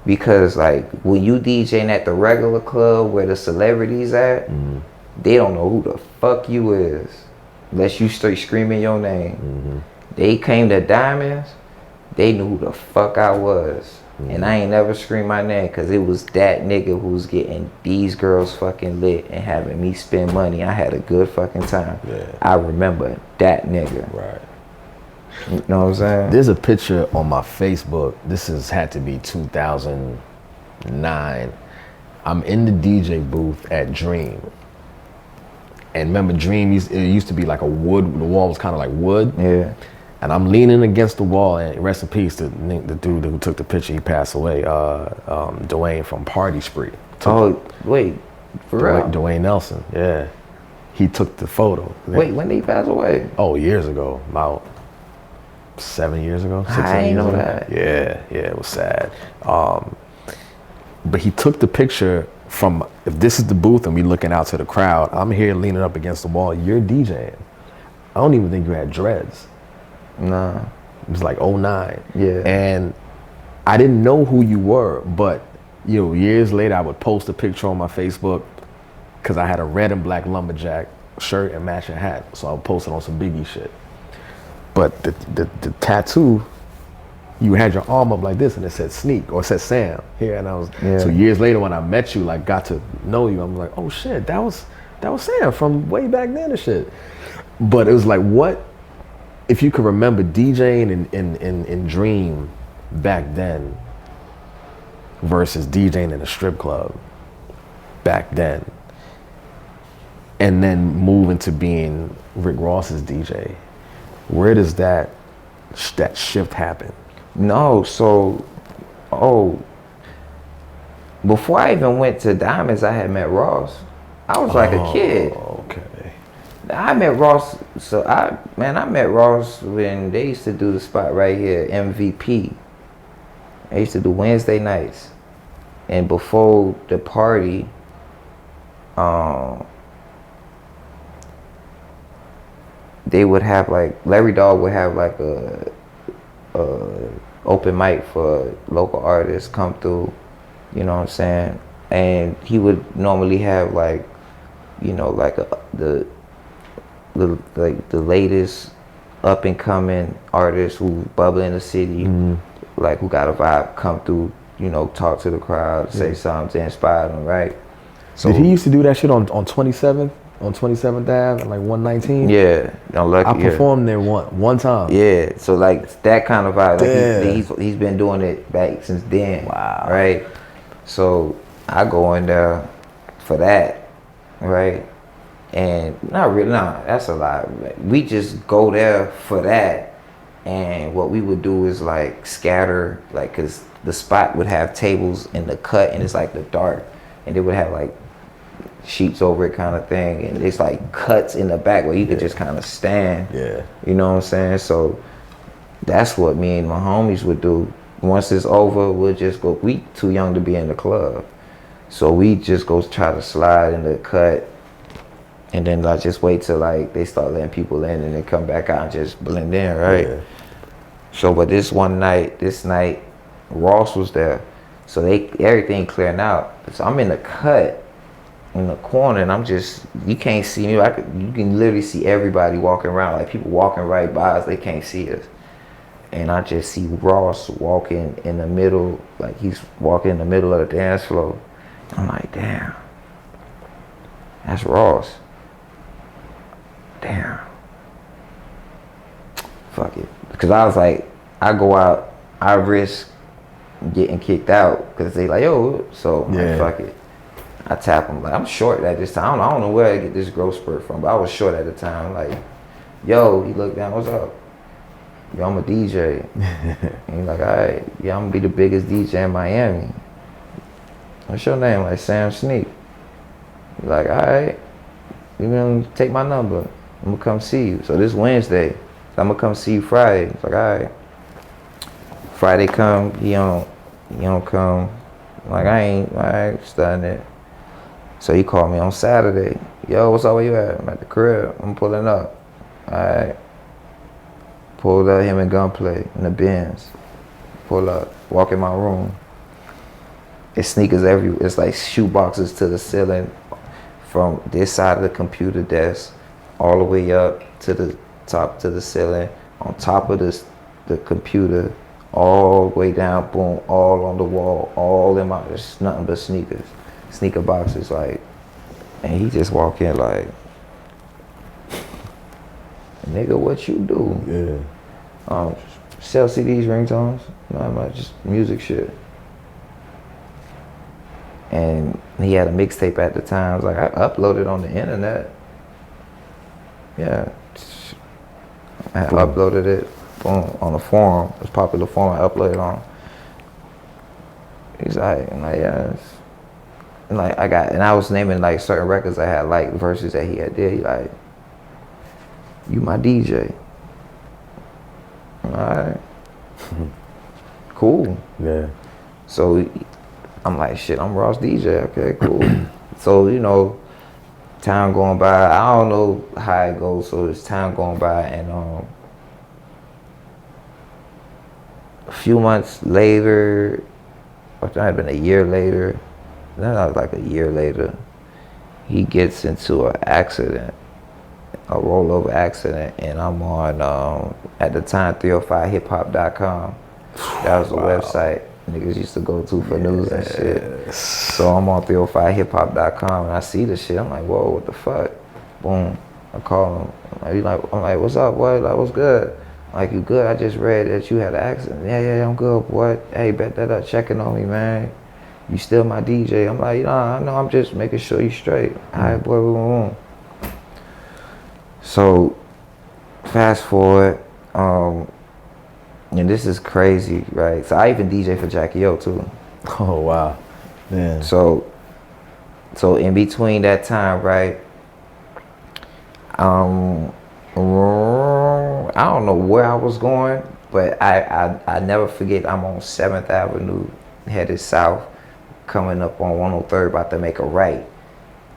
Because like when you DJing at the regular club where the celebrities at, they don't know who the fuck you is unless you straight screaming your name. They came to Diamonds, they knew who the fuck I was. And I ain't never screamed my name because it was that nigga who's getting these girls fucking lit and having me spend money. I had a good fucking time. I remember that nigga. Right. You know what I'm saying? There's a picture on my Facebook. This had to be 2009. I'm in the DJ booth at Dream. And remember Dream, it used to be like a wood, the wall was kind of like wood. Yeah. And I'm leaning against the wall, and rest in peace, the dude who took the picture, he passed away, Dwayne from Party Spree. Wait, for real? Dwayne Nelson, yeah. He took the photo. Wait, when did he pass away? Oh, years ago, about 7 years ago, 6 I ain't years know ago. that. Yeah, it was sad. But he took the picture from, if this is the booth and we looking out to the crowd, I'm here leaning up against the wall, you're DJing. I don't even think you had dreads. Nah. It was like 09. Yeah. And I didn't know who you were, but you know, years later I would post a picture on my Facebook because I had a red and black lumberjack shirt and matching hat. So I would post it on some Biggie shit. But the tattoo, you had your arm up like this and it said Sneak or it said Sam here. And I was, so years later when I met you, like got to know you, I'm like, oh shit, that was Sam from way back then and shit. But it was like, what, if you could remember DJing in Dream back then versus DJing in a strip club back then, and then moving to being Rick Ross's DJ, where does that shift happen? No, so, before I even went to Diamonds, I had met Ross. I was like a kid. Okay. I met Ross, I met Ross when they used to do the spot right here, MVP. I used to do Wednesday nights. And before the party, they would have like, Larry Dog would have like a open mic for local artists come through, you know what I'm saying? And he would normally have like, you know, like the latest up and coming artists who bubble in the city, like who got a vibe come through, you know, talk to the crowd, say something to inspire them, right? So Did he used to do that shit on 27th? On 27th Ave, like 119? yeah, I performed there one time. Yeah, so like that kind of vibe. Like Yeah. he's been doing it back since then. Wow. Right. So I go in there for that, right? And not really, nah, that's a lie. We just go there for that, and what we would do is like scatter, like, cause the spot would have tables in the cut, and it's like the dark, and they would have like sheets over it kind of thing, and it's like cuts in the back where you could just kind of stand. Yeah. You know what I'm saying? So that's what me and my homies would do. Once it's over, we'll just go. We too young to be in the club, so we just go try to slide in the cut, and then like just wait till like they start letting people in, and then come back out and just blend in, right? Yeah. So, but this night, Ross was there, so everything clearing out. So I'm in the cut in the corner, and I'm just, you can't see me. You can literally see everybody walking around, like people walking right by us, they can't see us. And I just see Ross walking in the middle, like he's walking in the middle of the dance floor. I'm like, damn, that's Ross. Damn. Fuck it. Because I was like, I go out, I risk getting kicked out, because they like, yo, so I'm like, fuck it. I tap him, like, I'm short at this time. I don't know where I get this growth spurt from, but I was short at the time. Like, yo, he looked down, what's up? Yo, I'm a DJ. And he's like, all right, yeah, I'm gonna be the biggest DJ in Miami. What's your name? Like, Sam Sneak. He's like, all right, you gonna take my number. I'm gonna come see you. So this Wednesday, I'm gonna come see you Friday. He's like, all right. Friday come, he don't come. I'm like, I ain't studying it. So he called me on Saturday. Yo, what's up, where you at? I'm at the crib, I'm pulling up. All right. Pulled up, him and Gunplay in the Benz. Pull up, walk in my room. It's sneakers everywhere. It's like shoe boxes to the ceiling, from this side of the computer desk all the way up to the top to the ceiling, on top of the computer, all the way down, boom, all on the wall, all in my, there's nothing but sneakers. Sneaker boxes, like, and he just walk in like, nigga, what you do? Yeah. Sell CDs, ringtones, not much, just music shit. And he had a mixtape at the time. I was like, I uploaded on the internet. Yeah, I uploaded it, boom, on the forum. It was a popular forum. I uploaded on. He's like, yeah. And like I was naming like certain records I had, like verses that he had did. He like, you my DJ. All right. Cool. Yeah. So I'm like, shit, I'm Ross DJ. Okay, cool. So, you know, time going by. I don't know how it goes. So it's time going by, and a few months later, or it might have been a year later. Then I was like a year later, he gets into an accident, a rollover accident, and I'm on, at the time, 305hiphop.com. That was the website niggas used to go to for news and shit. So I'm on 305hiphop.com, and I see the shit. I'm like, whoa, what the fuck? Boom. I call him. I'm like, what's up, boy? Like, what's good? Like, you good? I just read that you had an accident. Yeah, I'm good, boy. Hey, bet that up, checking on me, man. You still my DJ? I'm like, I know, I'm just making sure you straight. All right, boy, boom. So, fast forward, and this is crazy, right? So I even DJ for Jackie O too. Oh, wow. Man. So in between that time, right? I don't know where I was going, but I never forget, I'm on 7th Avenue, headed south, coming up on 103rd, about to make a right.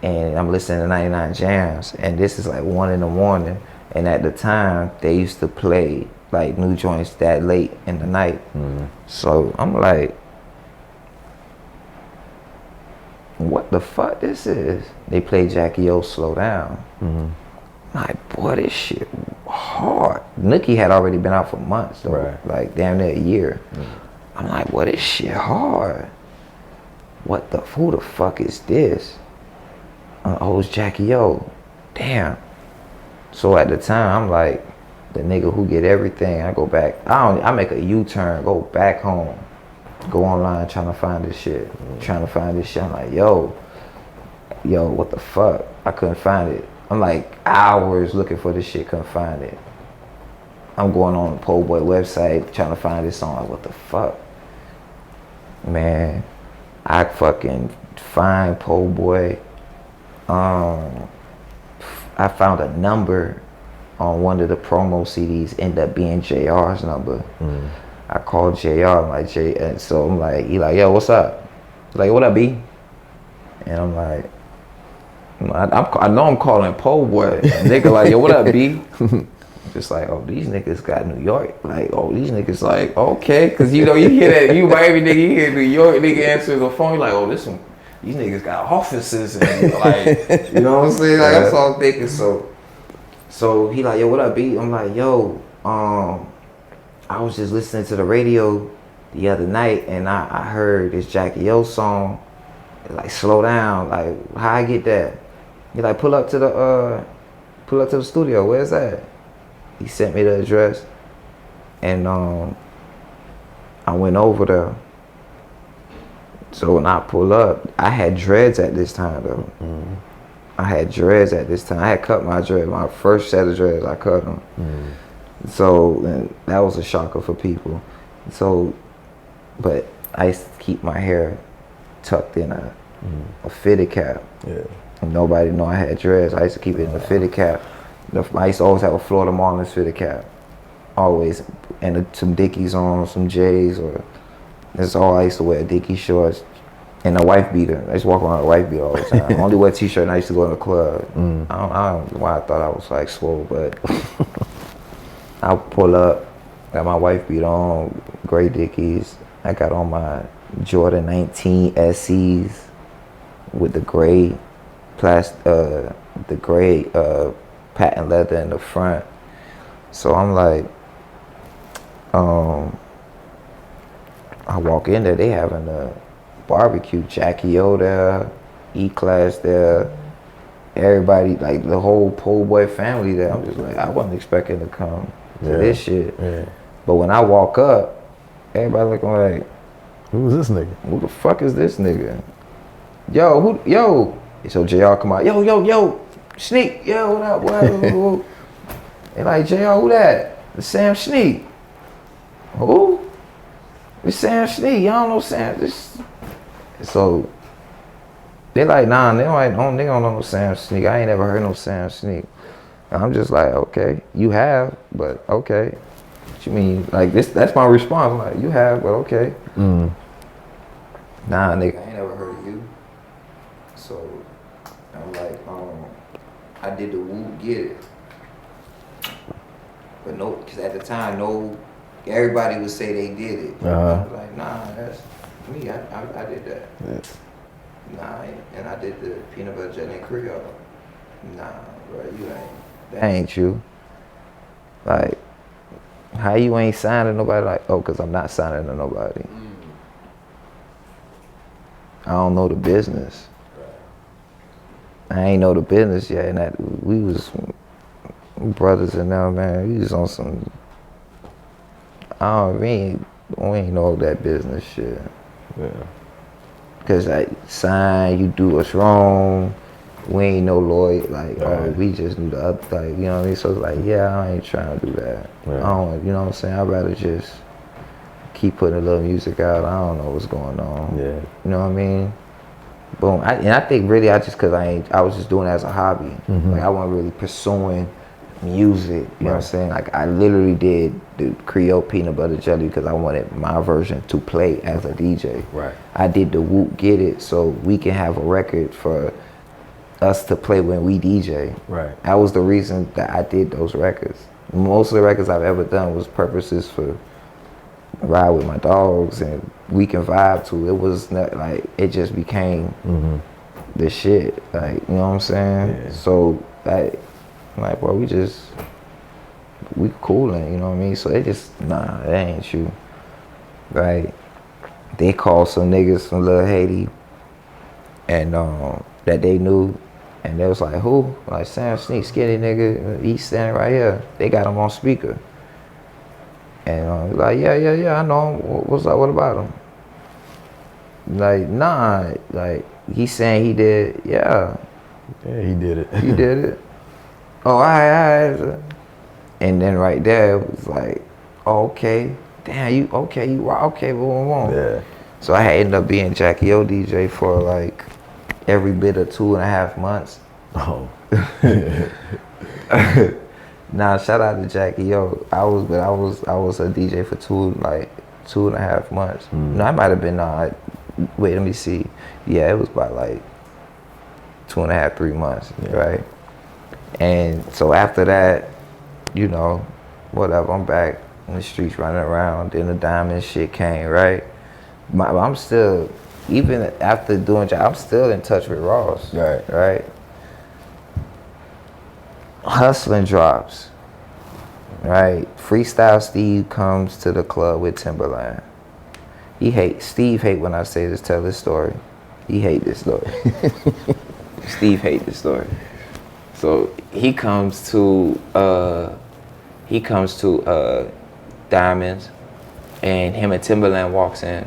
And I'm listening to 99 Jams, and this is like 1 a.m. And at the time, they used to play like new joints that late in the night. Mm-hmm. So I'm like, what the fuck this is? They play Jackie O Slow Down. Mm-hmm. I'm like, boy, this shit hard. Nookie had already been out for months, though, right. like damn near a year. Mm-hmm. I'm like, well, this shit hard. Who the fuck is this? Oh, it's Jackie O. Damn. So at the time, I'm like, the nigga who get everything. I go back. I make a U-turn, go back home, go online trying to find this shit. I'm like, yo, what the fuck? I couldn't find it. I'm like hours looking for this shit, couldn't find it. I'm going on the Po' Boy website trying to find this song. Like, what the fuck? Man, I fucking find Po' Boy. I found a number on one of the promo CDs, ended up being JR's number. I called JR, I'm like, and so I'm like, he like, yo, what's up? He's like, what up, B? And I'm like, I know I'm calling Po' Boy. Nigga like, yo, what up, B? Just like, oh, these niggas got New York. Like, oh, these niggas like, okay. Cause you know, you hear that, you Miami nigga, you hear New York nigga answer the phone, you're like, oh, this one, these niggas got offices and like, you know what I'm saying? Like, that's all I'm thinking. So he like, yo, what up, B? I'm like, yo, I was just listening to the radio the other night and I heard this Jackie O song. Like, slow down. Like, how I get that? He like, pull up to the studio. Where's that? He sent me the address, and I went over there. So when I pull up, I had dreads at this time though. I had dreads at this time. I had cut my dreads. My first set of dreads, I cut them. So and that was a shocker for people. So, but I used to keep my hair tucked in a fitted cap. Yeah. And nobody know I had dreads. I used to keep it in a fitted cap. I used to always have a Florida Marlins fitted cap. Always. And some Dickies on, some J's, or that's all I used to wear, Dickie shorts. And a wife beater. I used to walk around with a wife beater all the time. I only wear a t-shirt and I used to go in the club. I don't know why I thought I was like swole, but I'll pull up, got my wife beater on, gray Dickies. I got on my Jordan 19 SCs with the gray patent leather in the front. So I'm like, I walk in there, they having a barbecue, Jackie O there, E-Class there, everybody, like the whole Po' Boy family there. I'm just like, I wasn't expecting to come to this shit. Yeah. But when I walk up, everybody looking like, who's this nigga? Who the fuck is this nigga? Yo. So JR come out, yo, Sneak, yo, what up, They like, JR, who that? It's Sam Sneak. Who? It's Sam Sneak, y'all know Sam. So, they like, nah, they don't know no Sam Sneak. I ain't never heard no Sam Sneak. And I'm just like, okay, you have, but okay. What you mean? Like, that's my response. I'm like, you have, but okay. Nah, nigga, I ain't never heard of you. So, I'm like, I did the Whoop Get It. But no, because at the time, everybody would say they did it. I was like, nah, that's me. I did that. Yeah. Nah, and I did the peanut butter jelly and Creole. Nah, bro, that ain't you. Like, how you ain't signing nobody? Like, oh, because I'm not signing to nobody. I don't know the business. I ain't know the business yet, and we was brothers and now, man, we was on some. We ain't know that business shit. Yeah. Cause like sign, you do what's wrong. We ain't no lawyer, like we just do the other, like, you know what I mean. So it's like, yeah, I ain't trying to do that. Yeah. I don't, you know what I'm saying. I'd rather just keep putting a little music out. I don't know what's going on. Yeah. You know what I mean. Boom. I think really cause I was just doing it as a hobby. Like I wasn't really pursuing music, you know what I'm saying? Like I literally did the Creole peanut butter jelly because I wanted my version to play as a DJ. Right. I did the Whoop Get It so we can have a record for us to play when we DJ. Right. That was the reason that I did those records. Most of the records I've ever done was purposes for ride with my dogs and we can vibe to. It was not like, it just became the shit. Like, you know what I'm saying? Yeah. So like, bro, we coolin', you know what I mean? So they just, nah, that ain't you, right? they called some niggas from Lil Haiti, and that they knew, and they was like, who? Like, Sam Sneak, skinny nigga, he's standing right here. They got him on speaker. And like, yeah, I know him. What's up? What about him? Like, nah, like, he's saying he did, yeah. Yeah, he did it. He did it. Oh, all right. And then right there, it was like, oh, okay. Damn, you rock, okay, boom. Yeah. So I had ended up being Jackie O DJ for like every bit of 2.5 months. Oh. Nah, shout out to Jackie O. I was a DJ for 2.5 months. No, I might have been wait, let me see. Yeah, it was about like 2.5, 3 months, right? And so after that, you know, whatever, I'm back in the streets running around. Then the diamond shit came, right? I'm still, even after doing job, I'm still in touch with Ross. Right? Hustling drops, right? Freestyle Steve comes to the club with Timberland. Steve hate when I say this, tell this story. He hate this story. Steve hate this story. So he comes to Diamonds, and him and Timberland walks in,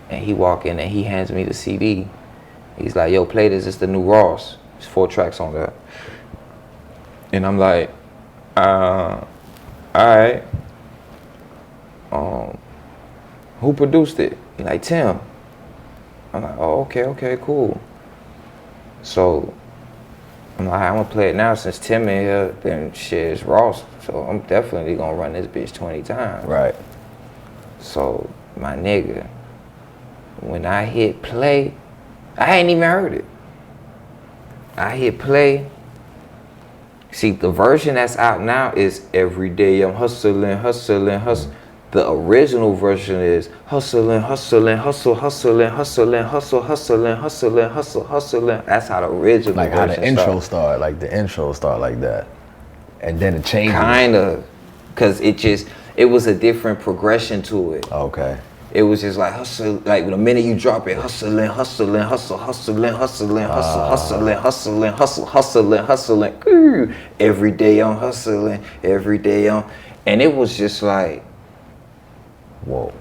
and he walk in and he hands me the CD. He's like, yo, play this, it's the new Ross. There's 4 tracks on there. And I'm like, all right. Who produced it? He like, Tim. I'm like, oh, okay, cool. So I'm like, I'm gonna play it now since Tim in here, then shit is Ross. So I'm definitely gonna run this bitch 20 times. Right. So my nigga, when I hit play, I ain't even heard it. I hit play. See, the version that's out now is every day I'm hustling. The original version is hustling. That's how the original Like version how the intro start, like the intro start like that. And then it changes. Kinda. Cause it was a different progression to it. Okay. It was just like hustle, like the minute you drop it, hustling. Every day I'm hustling, every day I'm, and it was just like, whoa.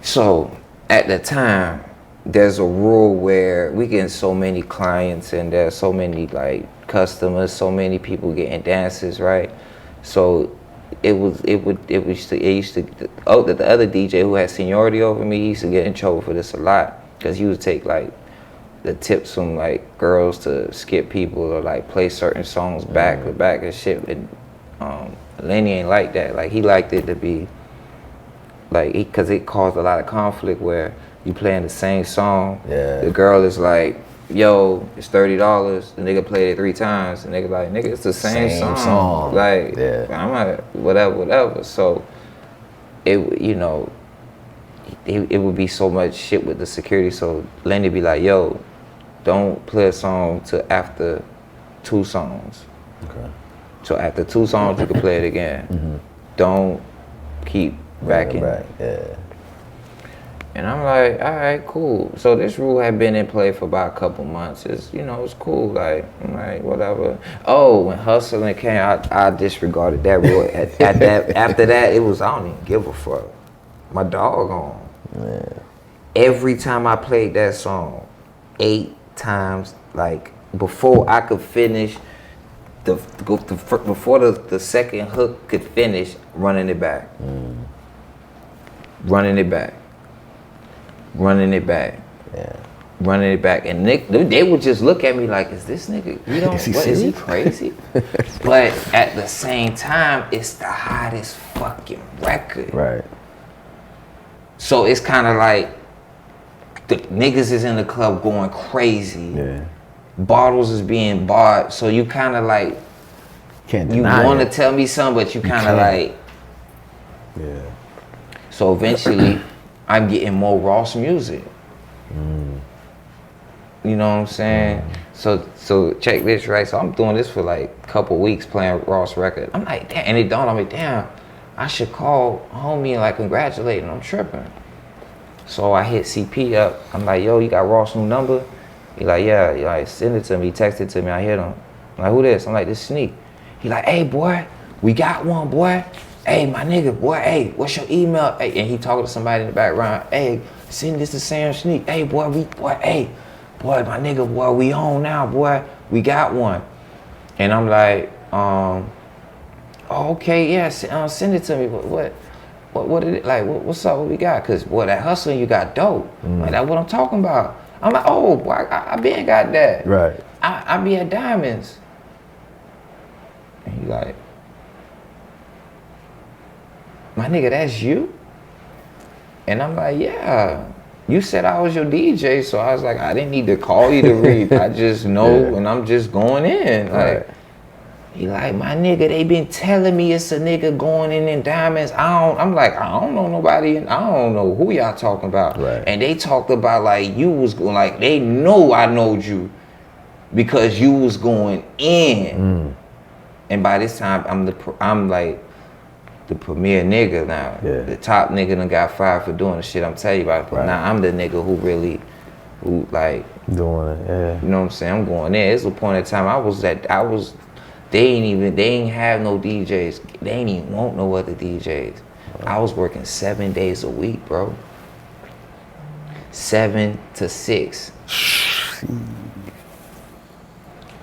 So at the time, there's a rule where we getting so many clients and there's so many like customers, so many people getting dances, right? So the other DJ who had seniority over me, he used to get in trouble for this a lot, because he would take like the tips from like girls to skip people or like play certain songs back to back and shit. And Lenny ain't like that. Like he liked it to be like, because it caused a lot of conflict where you playing the same song. Yeah. The girl is like, yo, it's $30. The nigga played it 3 times. The nigga like, nigga, it's the same song. Like, yeah. I'm like, whatever. So it would be so much shit with the security. So Lenny be like, yo, don't play a song till after 2 songs. Okay. So after 2 songs, you can play it again. Mm-hmm. Don't keep backing. Right. Yeah. And I'm like, all right, cool. So this rule had been in play for about a couple months. It's cool. Like, I'm like, whatever. Oh, when hustling came, I disregarded that rule. After that, it was, I don't even give a fuck. My dog on. Yeah. Every time I played that song, 8 times, like before I could finish, before the second hook could finish, running it back. Running it back. Yeah. Running it back. And they would just look at me like, is this nigga, is he crazy? But at the same time, it's the hottest fucking record. Right. So it's kind of like, the niggas is in the club going crazy. Yeah. Bottles is being bought. So you kind of like, Can't you deny want to it. tell me something, but you kind of like. Yeah. So eventually, I'm getting more Ross music. You know what I'm saying? So check this, right? So I'm doing this for like a couple weeks playing Ross record. I'm like, damn, and it dawned on me, damn, I should call homie and like congratulate him. I'm tripping. So I hit CP up. I'm like, yo, you got Ross' new number? He like, yeah. He like, send it to me. He texted it to me. I hit him. I'm like, who this? I'm like, this Sneak. He like, hey, boy, we got one, boy. Hey, my nigga, boy, hey, what's your email? Hey, and he talking to somebody in the background. Hey, send this to Sam Sneak. Hey, boy, hey, boy, my nigga, boy, we home now, boy. We got one. And I'm like, oh, okay, yeah, send it to me. What did it, like, what's up, what we got? Cause, boy, that hustling you got dope. Like, that's what I'm talking about. I'm like, oh, boy, I been got that. Right. I be at Diamonds. And he like, my nigga, that's you? And I'm like, yeah. You said I was your DJ, so I was like, I didn't need to call you to read. I just know, and I'm just going in. Like, Right. he like, my nigga, they been telling me it's a nigga going in Diamonds. I'm like, I don't know nobody, and I don't know who y'all talking about. Right. And they talked about like you was going, like they know I knowed you because you was going in. And by this time, I'm like the premier nigga now. Yeah. The top nigga done got fired for doing the shit I'm telling you about. But Right. now I'm the nigga who like, Doing it, yeah. you know what I'm saying? I'm going there. It's a point in time they ain't have no DJs. They ain't even want no other DJs. I was working 7 days a week, bro. 7 to 6.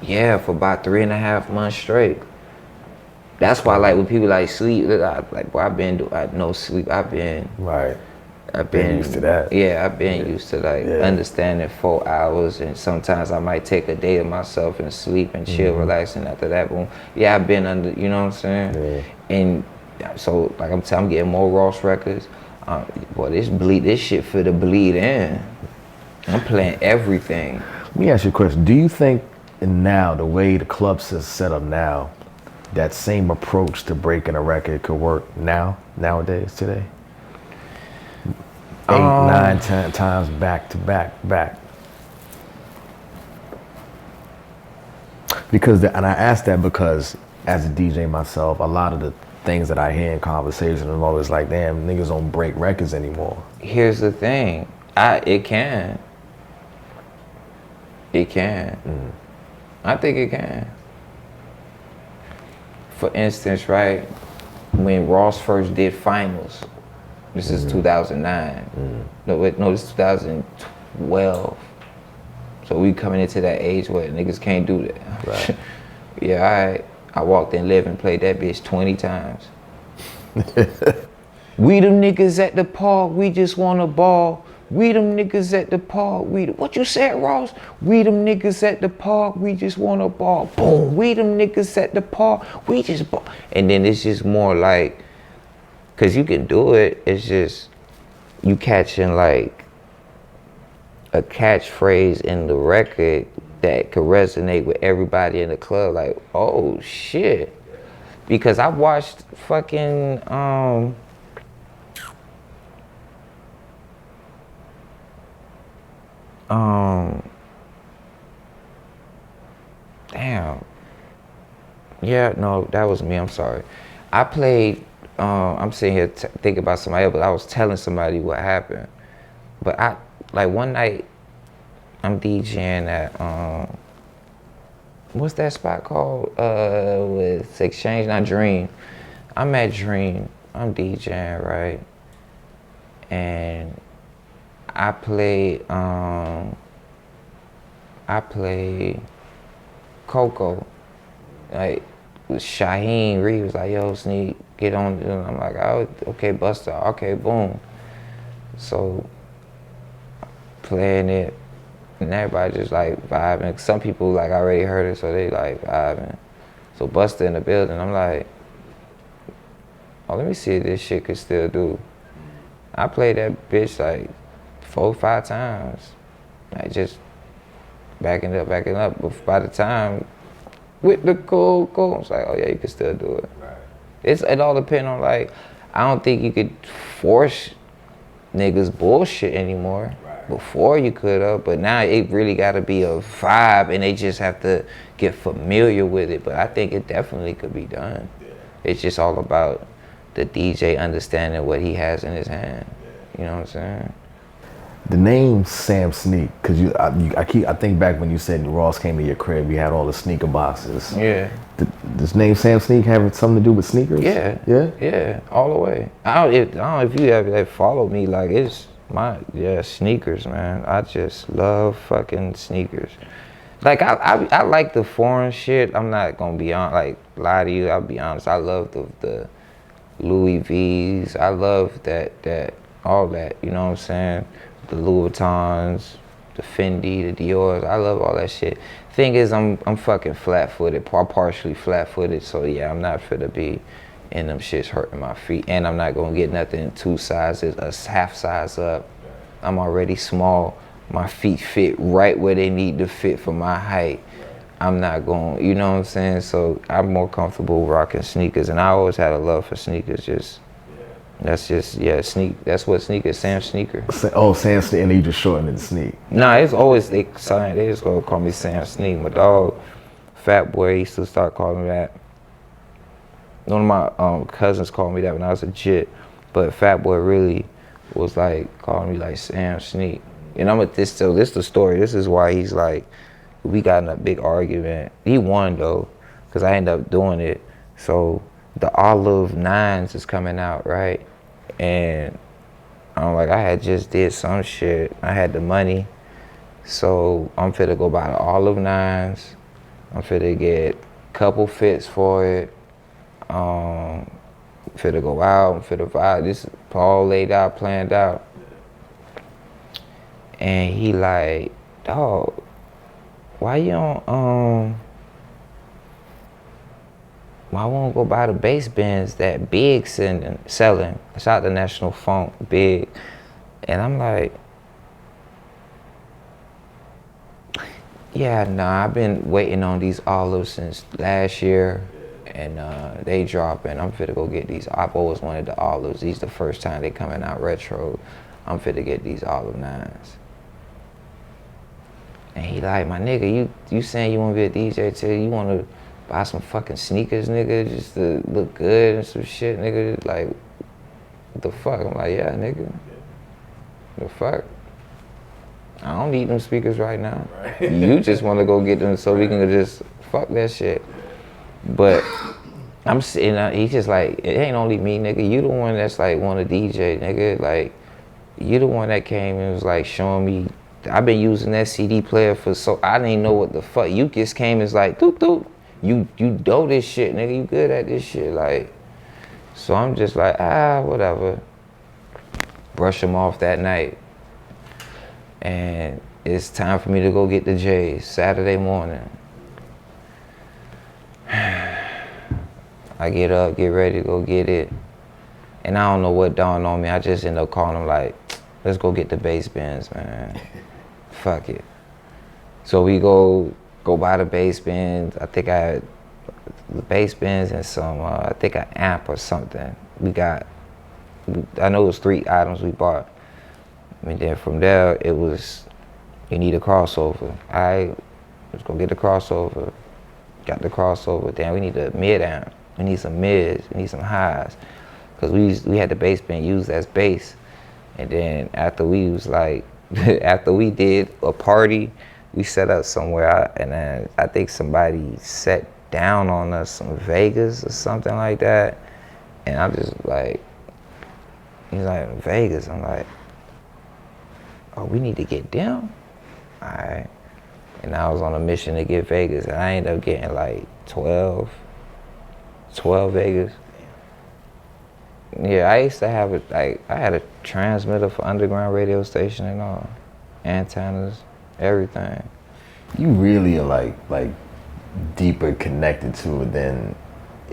Yeah, for about 3.5 months straight. That's why, like, when people like sleep, like, boy, I no sleep. I've been Used to that. Yeah, I've been used to like understanding 4 hours, and sometimes I might take a day to myself and sleep and chill, relax, and after that, boom. Yeah, I've been under, you know what I'm saying? Yeah. And so, like I'm getting more Ross records. Boy, this shit for the bleed in. I'm playing everything. Let me ask you a question. Do you think now, the way the clubs is set up now, that same approach to breaking a record could work nowadays, today? 8, 9, 10 times back to back. Because, and I ask that because as a DJ myself, a lot of the things that I hear in conversation, I'm always like, damn, niggas don't break records anymore. Here's the thing, it can. I think it can. For instance, right, when Ross first did finals, this is 2009. No, this is 2012. So we coming into that age where niggas can't do that. Right. Yeah, I walked in Live and played that bitch 20 times. We them niggas at the park, we just want a ball. We them niggas at the park, what you said, Ross? We them niggas at the park, we just want a ball. Boom, we them niggas at the park, we just ball. And then it's just more like, cause you can do it, it's just, you catching like a catchphrase in the record that could resonate with everybody in the club, like, oh shit. Because I watched fucking, damn. Yeah, no, that was me, I'm sorry. I played, I'm sitting here thinking about somebody else, but I was telling somebody what happened. But like one night, I'm DJing at, what's that spot called? With Exchange, not Dream. I'm at Dream, I'm DJing, right? And I played Coco. Like, Shaheem Reed was like, yo, Sneak, get on. And I'm like, oh, okay, Buster, okay, boom. So, playing it, and everybody just like vibing. Some people like already heard it, so they like vibing. So Buster in the building, I'm like, oh, let me see if this shit could still do. I played that bitch like 4 or 5 times. Like just backing up. But by the time, with the cool, I was like, oh yeah, you can still do it. Right. It all depends on like, I don't think you could force niggas bullshit anymore. Right. Before you could have, but now it really gotta be a vibe and they just have to get familiar with it. But I think it definitely could be done. Yeah. It's just all about the DJ understanding what he has in his hand. You know what I'm saying? The name Sam Sneak, cause I think back when you said Ross came to your crib, you had all the sneaker boxes. Yeah. Does name Sam Sneak have something to do with sneakers? Yeah. Yeah? Yeah, all the way. I don't know if you ever followed me, like it's sneakers, man. I just love fucking sneakers. Like I like the foreign shit. I'm not gonna be lie to you. I'll be honest. I love the Louis V's. I love that all that. You know what I'm saying? The Louis Vuittons, the Fendi, the Dior's. I love all that shit. Thing is, I'm fucking flat-footed, partially flat-footed. So yeah, I'm not fit to be in them shits hurting my feet, and I'm not gonna get nothing 2 sizes, a half size up. I'm already small. My feet fit right where they need to fit for my height. I'm not going, you know what I'm saying? So I'm more comfortable rocking sneakers, and I always had a love for sneakers. That's what sneakers, Sam Sneaker. Oh, Sam Sneak, and you just shortened it to Sneak. Nah, it's always, they just gonna call me Sam Sneak. My dog, Fat Boy, used to start calling me that. One of my cousins called me that when I was a jit, but Fat Boy really was like calling me like Sam Sneak. And this the story. This is why he's like, we got in a big argument. He won though, because I ended up doing it. So the Olive 9s is coming out, right? And I'm like, I had just did some shit. I had the money. So I'm finna go buy the Olive 9s. I'm finna get a couple fits for it. Finna go out, I'm finna buy this all laid out, planned out. And he like, dog, why you don't why won't go buy the bass bins that Big selling? Shout out to National Funk, Big. And I'm like, yeah, nah, I've been waiting on these olives since last year, and they dropping. I'm finna go get these. I've always wanted the olives. These the first time they coming out retro. I'm finna get these Olive 9s. And he like, my nigga, you saying you wanna be a DJ too? You wanna buy some fucking sneakers, nigga, just to look good and some shit, nigga? Like, what the fuck? I'm like, yeah, nigga. The fuck? I don't need them speakers right now. Right. You just want to go get them so we can just fuck that shit. But I'm sitting, he's just like, it ain't only me, nigga. You the one that's like want to DJ, nigga. Like, you the one that came and was like showing me. I've been using that CD player for I didn't know what the fuck. You just came and was like, doop doop. You do this shit, nigga. You good at this shit, like. So I'm just like, whatever. Brush him off that night. And it's time for me to go get the J's Saturday morning. I get up, get ready to go get it. And I don't know what dawned on me. I just end up calling him like, let's go get the bass bins, man. Fuck it. So we go buy the bass bins. I think I had the bass bins and some, I think an amp or something. I know it was 3 items we bought. And then from there, it was, you need a crossover. Let's go get the crossover. Got the crossover. Damn, we need a mid amp. We need some mids. We need some highs. Because we had the bass bin used as bass. And then after we was like, after we did a party, we set up somewhere, and then I think somebody sat down on us in Vegas or something like that. And I'm just like, he's like, Vegas. I'm like, oh, we need to get down? All right. And I was on a mission to get Vegas, and I ended up getting like 12 Vegas. Yeah, I used to have I had a transmitter for underground radio station and all, antennas, everything. You really are like deeper connected to it than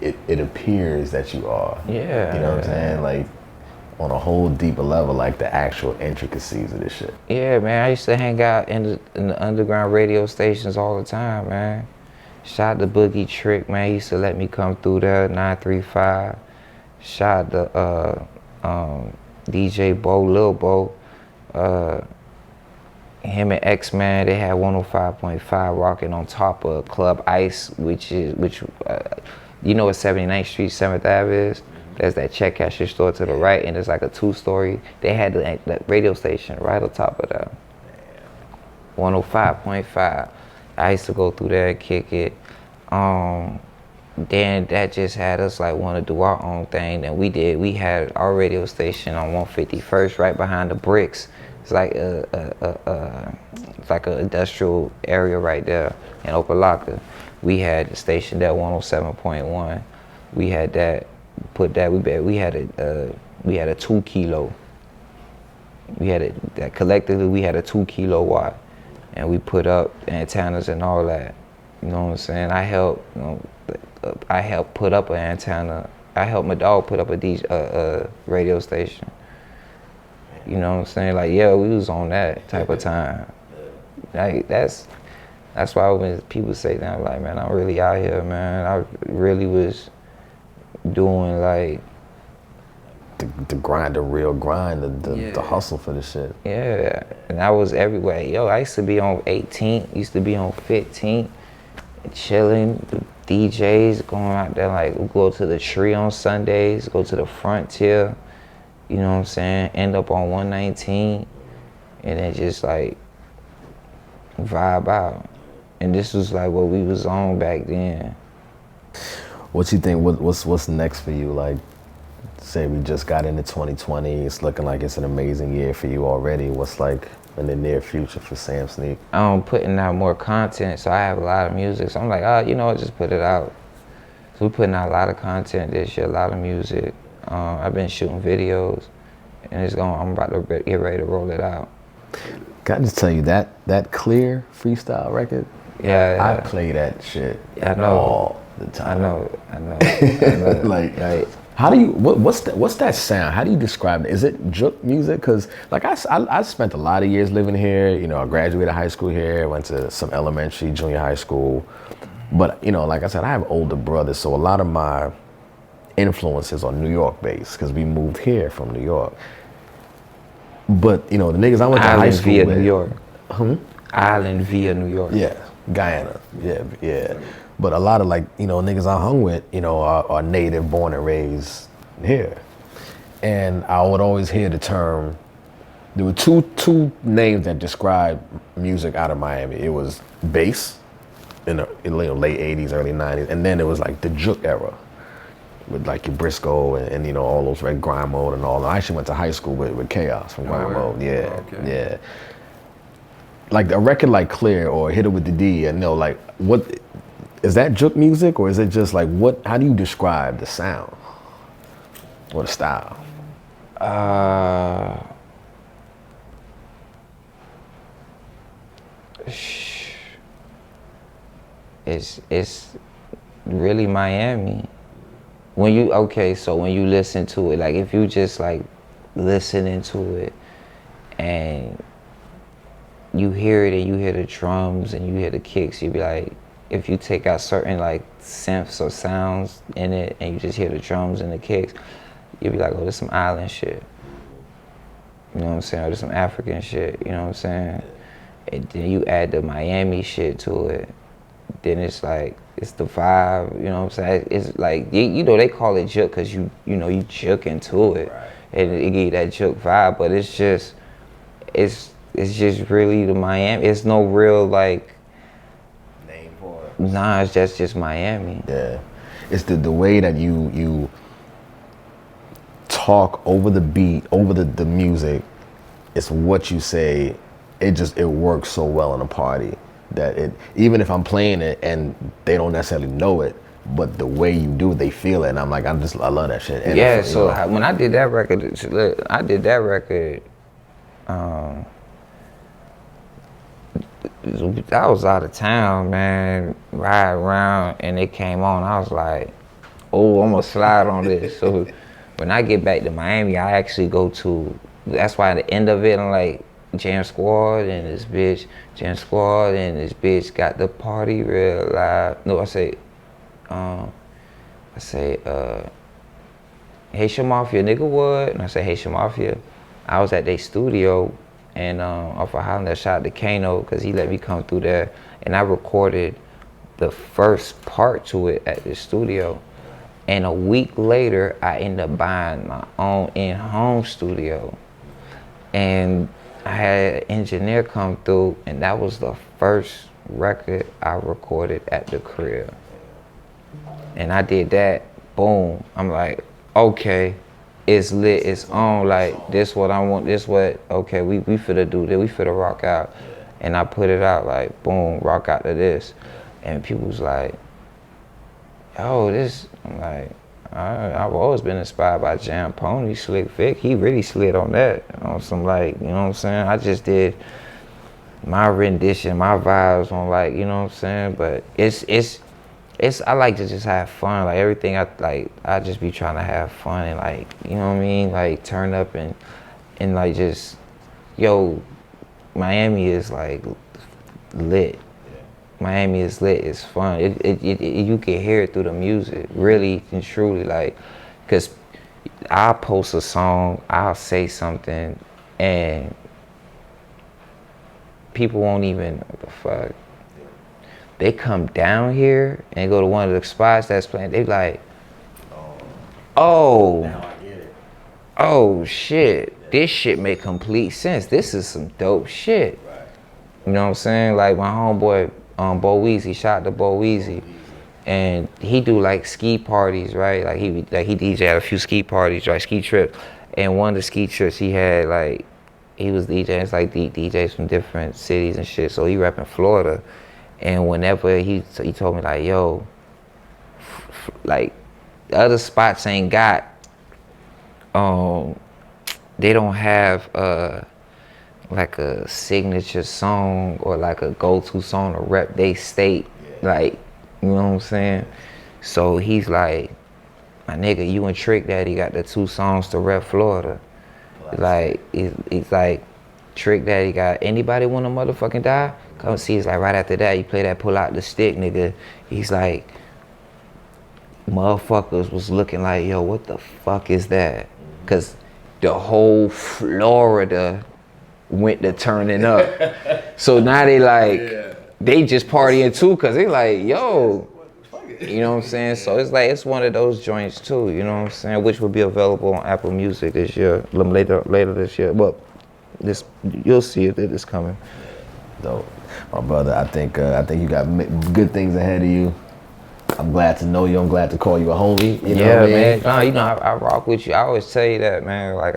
it appears that you are. Yeah. You know what I'm saying? Like, on a whole deeper level, like the actual intricacies of this shit. Yeah, man, I used to hang out in the underground radio stations all the time, man. Shout out to Boogie Trick, man. He used to let me come through there, 935. Shout out to DJ Bo, Lil Bo. Him and X-Man, they had 105.5 rocking on top of Club Ice, which you know what 79th Street, 7th Ave is? There's that check cashier store to the right, and it's like a 2-story. They had the radio station right on top of that. 105.5. I used to go through there and kick it. Then that just had us like want to do our own thing, and we did. We had our radio station on 151st, right behind the bricks. It's like it's like an industrial area right there in Opelika. We had the station there, 107.1. We had that. We had a 2 kilo. We had it that collectively we had a 2 kilowatt, and we put up antennas and all that. You know what I'm saying? I helped put up an antenna. I helped my dog put up a radio station. You know what I'm saying? Like, yeah, we was on that type of time. Like, that's why when people say that, I'm like, man, I'm really out here, man. I really was doing like the grind, the real grind, the hustle for the shit. Yeah, and I was everywhere. Yo, I used to be on 18th, used to be on 15th, chilling, the DJs going out there, like, we go to the Tree on Sundays, go to the Frontier, you know what I'm saying, end up on 119, and then just like vibe out. And this was like what we was on back then. What you think, what's next for you? Like, say we just got into 2020, it's looking like it's an amazing year for you already. What's like in the near future for Sam Sneak? I'm putting out more content, so I have a lot of music. So I'm like, oh, you know what, just put it out. So we're putting out a lot of content this year, a lot of music. I've been shooting videos, and I'm about to get ready to roll it out. Can I just tell you that Clear freestyle record? Yeah. I play that shit all the time. I know. like, how do you, what's that sound? How do you describe it? Is it juke music? Because like I spent a lot of years living here. You know, I graduated high school here, went to some elementary, junior high school. But, you know, like I said, I have older brothers, so a lot of my influences are New York based because we moved here from New York. But, you know, the niggas I went to high school via with. New York. Island via New York. Yeah, Guyana. Yeah. But a lot of, like, you know, niggas I hung with, you know, are native, born and raised here. And I would always hear the term, there were two names that describe music out of Miami. It was bass in the late 80s, early 90s, and then it was like the juke era with like your Briscoe and you know, all those Red Grind Mode and all. I actually went to high school with Chaos from Grind Mode. Yeah. Like a record like Clear or Hit It With The D, and you know, like, what is that juke music, or is it just like, how do you describe the sound or the style? It's really Miami. When you listen to it, like if you just like listening to it and you hear it and you hear the drums and you hear the kicks, you'd be like, if you take out certain like synths or sounds in it and you just hear the drums and the kicks, you'd be like, oh, this some island shit. You know what I'm saying? Or this some African shit, you know what I'm saying? And then you add the Miami shit to it, then it's like, it's the vibe, you know what I'm saying? It's like, you know, they call it juke because you know, you juke into it. Right. And it give you that juke vibe, but it's just really the Miami. It's no real like name for it. Nah, it's just Miami. Yeah, it's the way that you talk over the beat, over the music. It's what you say. It works so well in a party that even if I'm playing it and they don't necessarily know it, but the way you do it, they feel it, and I'm like, I love that shit. And yeah. So when I did that record, I was out of town, man, ride around, and it came on. I was like, oh, I'm gonna slide on this. So when I get back to Miami, I actually go to, that's why at the end of it, I'm like, Jam Squad and this bitch got the party real live. No, I say, Haitian Mafia, nigga what? And I say, Haitian Mafia. I was at their studio and off of Highland, shout out to Kano, because he let me come through there, and I recorded the first part to it at the studio. And a week later, I ended up buying my own in-home studio. And I had an engineer come through, and that was the first record I recorded at the crib. And I did that, boom. I'm like, okay, it's lit, it's on, like, this what I want, this what, okay, we finna do this, we finna rock out. And I put it out like, boom, rock out to this. And people was like, yo, this, I'm like, I've always been inspired by Jam Pony, Slick Vic. He really slid on that, on some like, you know what I'm saying? I just did my rendition, my vibes on like, you know what I'm saying? But it's I like to just have fun. Like everything I just be trying to have fun and like, you know what I mean? Like turn up and like just, yo, Miami is like lit. Miami is lit, it's fun. You can hear it through the music, really and truly, like, cause I'll post a song, I'll say something, and people won't even, what the fuck? They come down here and go to one of the spots that's playing, they like, oh, now I get it. Oh shit, this shit make complete sense. This is some dope shit. Right. You know what I'm saying? Like my homeboy, Bo Weezy, shout out to Bo Weezy, and he do like ski parties, right? Like he DJ at a few ski parties, right? Ski trips, and one of the ski trips he had, like, he was DJing. It's like DJs from different cities and shit. So he repping Florida, and whenever he told me like, yo, like the other spots ain't got, they don't have like a signature song or like a go-to song to rep they state, like, you know what I'm saying? So he's like, my nigga, you and Trick Daddy got the two songs to rep Florida. Like, it's like, Trick Daddy got Anybody Wanna Motherfucking Die? Come see, it's like right after that, you play that Pull Out the Stick, nigga. He's like, motherfuckers was looking like, yo, what the fuck is that? Cause the whole Florida went to turning up. So now they like, they just partying too, cause they like, yo, you know what I'm saying? So it's like, it's one of those joints too, you know what I'm saying? Which will be available on Apple Music this year, later this year. Well, this, you'll see it, it's coming. Dope. My brother, I think you got good things ahead of you. I'm glad to know you. I'm glad to call you a homie. You know what I mean? Man. No, you know, I rock with you. I always tell you that, man. Like,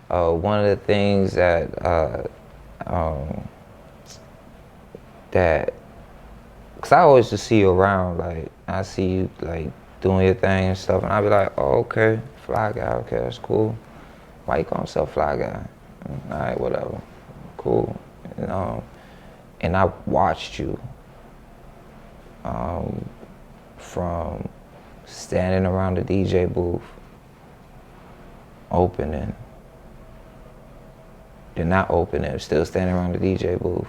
one of the things that cause I always just see you around. Like, I see you like doing your thing and stuff, and I be like, oh, okay, fly guy. Okay, that's cool. Why you call himself fly guy? All right, whatever. Cool. You know, and I watched you. From standing around the DJ booth, opening, then not opening, still standing around the DJ booth,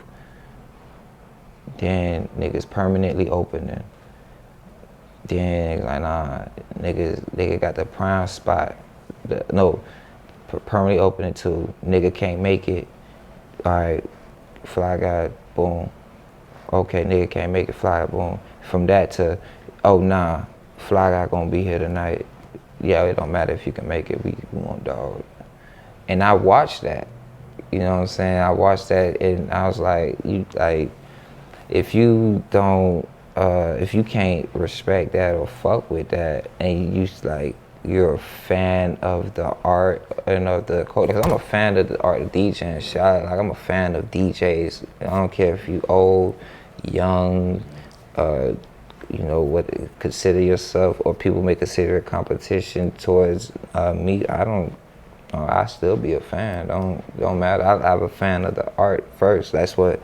then niggas permanently opening, then like, nah, nigga got the prime spot, permanently opening too, nigga can't make it, all right, fly guy, boom, okay, nigga can't make it, fly, boom, from that to, oh nah, fly guy gonna be here tonight. Yeah, it don't matter if you can make it, we want dog. And I watched that, you know what I'm saying? I watched that and I was like, if you don't, if you can't respect that or fuck with that, and you're a fan of the art and of the culture, because I'm a fan of the art of DJing, shit. Like, I'm a fan of DJs. I don't care if you old, young, you know, what consider yourself, or people may consider a competition towards me. I still be a fan. Don't matter. I'm a fan of the art first. That's what,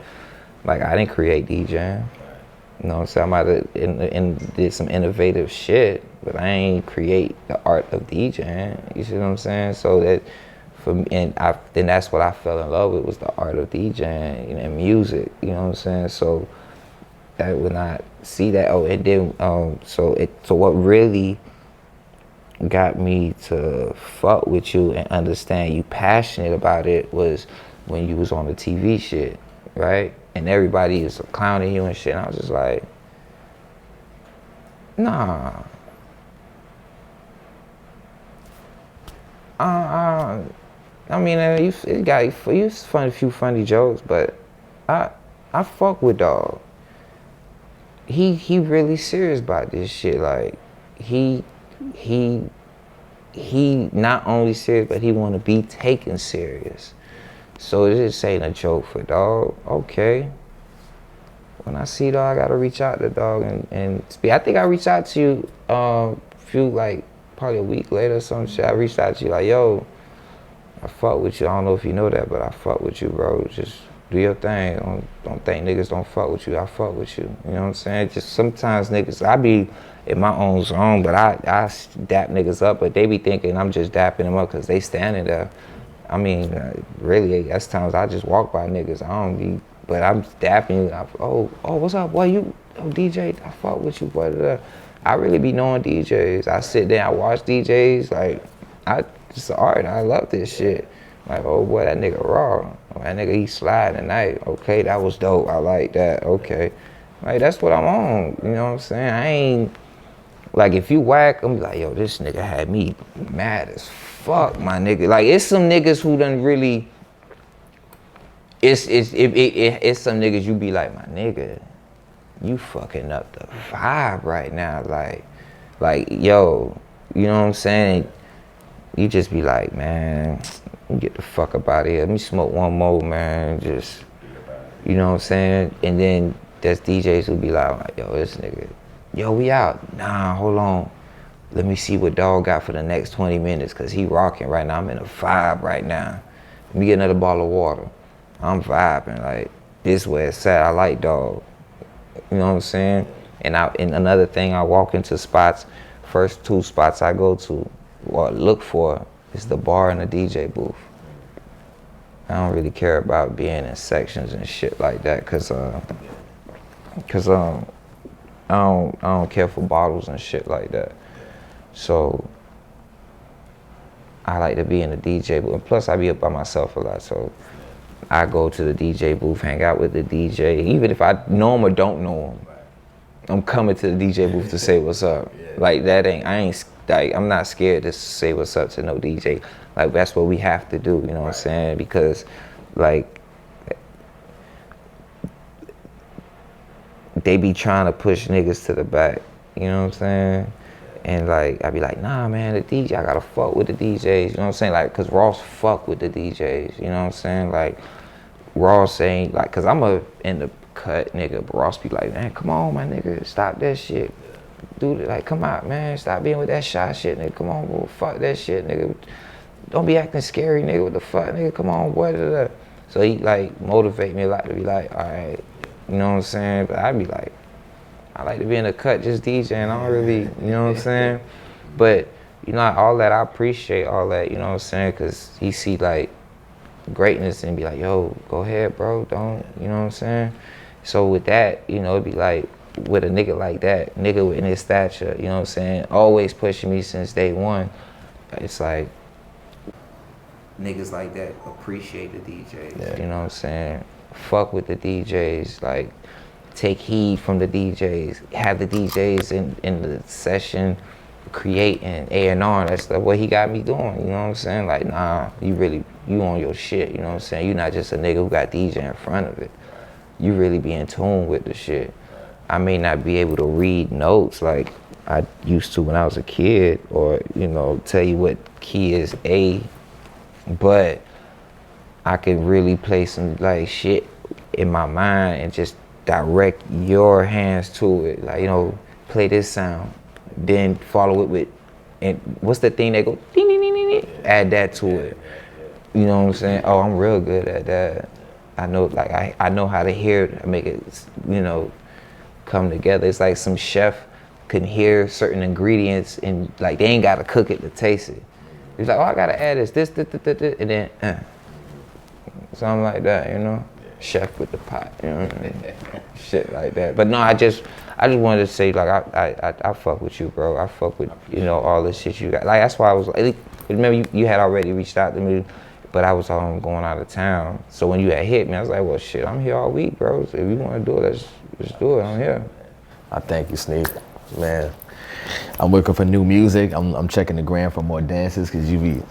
like, I didn't create DJing. You know what I'm saying? I might have did some innovative shit, but I ain't create the art of DJing. You see what I'm saying? So that, for me, then that's what I fell in love with, was the art of DJing, you know, and music. You know what I'm saying? So that when I see that, so what really got me to fuck with you and understand you passionate about it was when you was on the TV shit, right? And everybody is clowning you and shit, and I was just like, nah, I mean, it got you a few funny jokes, but I fuck with dog. He really serious about this shit. Like he not only serious, but he want to be taken serious. So it just ain't a joke for dog. Okay. When I see dog, I gotta reach out to dog and speak. I think I reached out to you few like probably a week later or some shit. I reached out to you like, yo, I fuck with you. I don't know if you know that, but I fuck with you, bro. Just do your thing. Don't think niggas don't fuck with you. I fuck with you. You know what I'm saying? Just sometimes niggas, I be in my own zone, but I dap niggas up, but they be thinking I'm just dapping them up because they standing there. I mean, really, that's times I just walk by niggas. I don't be, but I'm dapping you. Oh, what's up, boy? You, DJ, I fuck with you, boy. I really be knowing DJs. I sit there, I watch DJs. Like, it's art. I love this shit. Like, oh boy, that nigga raw. That nigga, he sliding tonight. Okay, that was dope. I like that. Okay. Like, that's what I'm on. You know what I'm saying? I ain't, like, if you whack, I'm like, yo, this nigga had me mad as fuck, my nigga. Like, it's some niggas who done really, it's some niggas you be like, my nigga, you fucking up the vibe right now. Like, yo, you know what I'm saying? You just be like, man, get the fuck up out of here. Let me smoke one more, man. Just, you know what I'm saying? And then there's DJs who be like, yo, this nigga, yo, we out. Nah, hold on. Let me see what dog got for the next 20 minutes, cause he rocking right now. I'm in a vibe right now. Let me get another bottle of water. I'm vibing, like, this way it's at. I like dog. You know what I'm saying? And another thing, I walk into spots, first 2 spots I go to, or look for, is the bar and the DJ booth. I don't really care about being in sections and shit like that, cause I don't care for bottles and shit like that. So I like to be in the DJ booth. And plus, I be up by myself a lot, so I go to the DJ booth, hang out with the DJ. Even if I know him or don't know him, I'm coming to the DJ booth to say what's up. Like, I'm not scared to say what's up to no DJ. Like, that's what we have to do, you know what I'm saying? Because, like, they be trying to push niggas to the back, you know what I'm saying? And, like, I be like, nah, man, the DJ, I gotta fuck with the DJs, you know what I'm saying? Like, cause Ross fuck with the DJs, you know what I'm saying? Like, Ross ain't, like, cause I'm in the cut nigga, but Ross be like, man, come on, my nigga, stop that shit. Dude, like, come out, man, stop being with that shy shit, nigga, come on, bro, fuck that shit, nigga. Don't be acting scary, nigga, what the fuck, nigga, come on, boy, So he, like, motivate me a lot to be like, all right, you know what I'm saying? But I be like, I like to be in the cut just DJing, I don't really, you know what I'm saying? But, you know, all that, I appreciate all that, you know what I'm saying? Cause he see, like, greatness and be like, yo, go ahead, bro, don't, you know what I'm saying? So with that, you know, it'd be like, with a nigga like that, nigga in his stature, you know what I'm saying, always pushing me since day one, it's like, niggas like that appreciate the DJs, you know what I'm saying? Fuck with the DJs, like, take heed from the DJs, have the DJs in the session creating A&R. That's what he got me doing, you know what I'm saying? Like, nah, you on your shit, you know what I'm saying? You're not just a nigga who got DJ in front of it. You really be in tune with the shit. I may not be able to read notes like I used to when I was a kid, or, you know, tell you what key is A, but I can really play some, like, shit in my mind and just direct your hands to it. Like, you know, play this sound, then follow it with, and what's the thing that go, ding, ding, ding, ding, ding, add that to it. You know what I'm saying? Oh, I'm real good at that. I know, like, I know how to hear it, make it, you know, come together. It's like some chef can hear certain ingredients and, like, they ain't gotta cook it to taste it. He's like, oh, I gotta add this, and then, something like that, you know? Chef with the pot, you know what I mean? Shit like that. But no, I just wanted to say, like, I fuck with you, bro. I fuck with, you know, all the shit you got. Like, that's why I was like, remember you had already reached out to me, but I was going out of town. So when you had hit me, I was like, well, shit, I'm here all week, bro. So if you want to do it, let's do it. I'm here. I thank you, Sneak. Man, I'm looking for new music. I'm checking the gram for more dances, because you be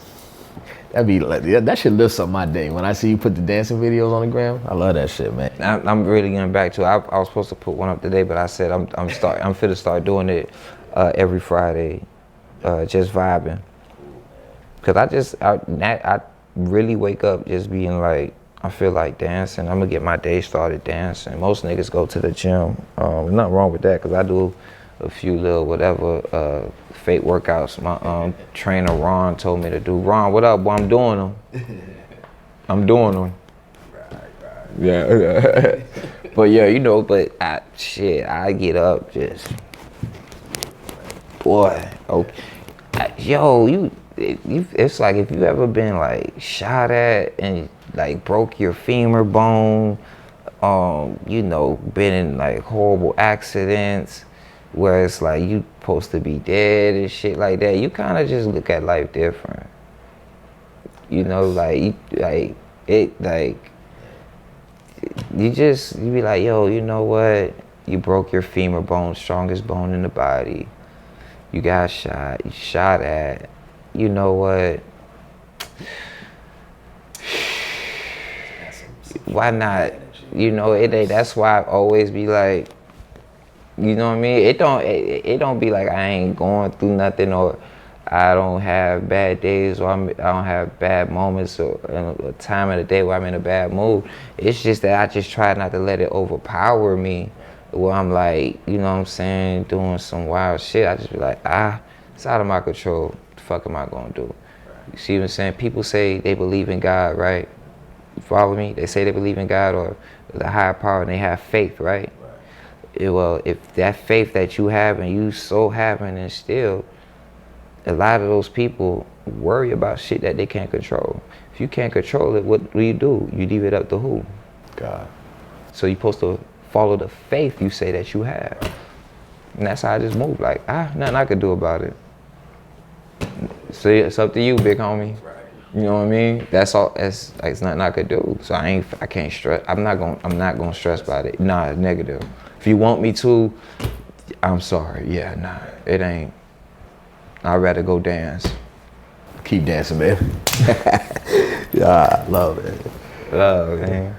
That shit lifts up my day. When I see you put the dancing videos on the gram, I love that shit, man. I'm really getting back to it. I was supposed to put one up today, but I said I'm finna start doing it every Friday, just vibing. Cause I really wake up just being like, I feel like dancing. I'm gonna get my day started dancing. Most niggas go to the gym. Nothing wrong with that, cause I do a few little whatever fake workouts. My trainer Ron told me to do. Ron, what up? Boy, I'm doing them. I'm doing them. Right. Yeah. But yeah, you know. But I get up just, boy. Okay. It's like if you ever been like shot at and like broke your femur bone, you know, been in like horrible accidents where it's like you supposed to be dead and shit like that, you kind of just look at life different. You know, you be like, yo, you know what? You broke your femur bone, strongest bone in the body. You got shot. You shot at. You know what? Why not? You know, it ain't. That's why I always be like, you know what I mean? It don't be like I ain't going through nothing, or I don't have bad days, or I don't have bad moments, or a time of the day where I'm in a bad mood. It's just that I just try not to let it overpower me, where I'm like, you know what I'm saying, doing some wild shit. I just be like, it's out of my control. What the fuck am I gonna do? You see what I'm saying? People say they believe in God, right? You follow me? They say they believe in God or the higher power, and they have faith, right? Well, if that faith that you have and you so have and instill, a lot of those people worry about shit that they can't control. If you can't control it, what do? You leave it up to who? God. So you're supposed to follow the faith you say that you have. And that's how I just move. Like, nothing I could do about it. See, it's up to you, big homie. You know what I mean? That's all. It's nothing I could do. So I can't stress. I'm not gonna stress about it. Nah, negative. If you want me to, I'm sorry. Yeah, nah, it ain't. I'd rather go dance. Keep dancing, man. Yeah, love it. Love, man.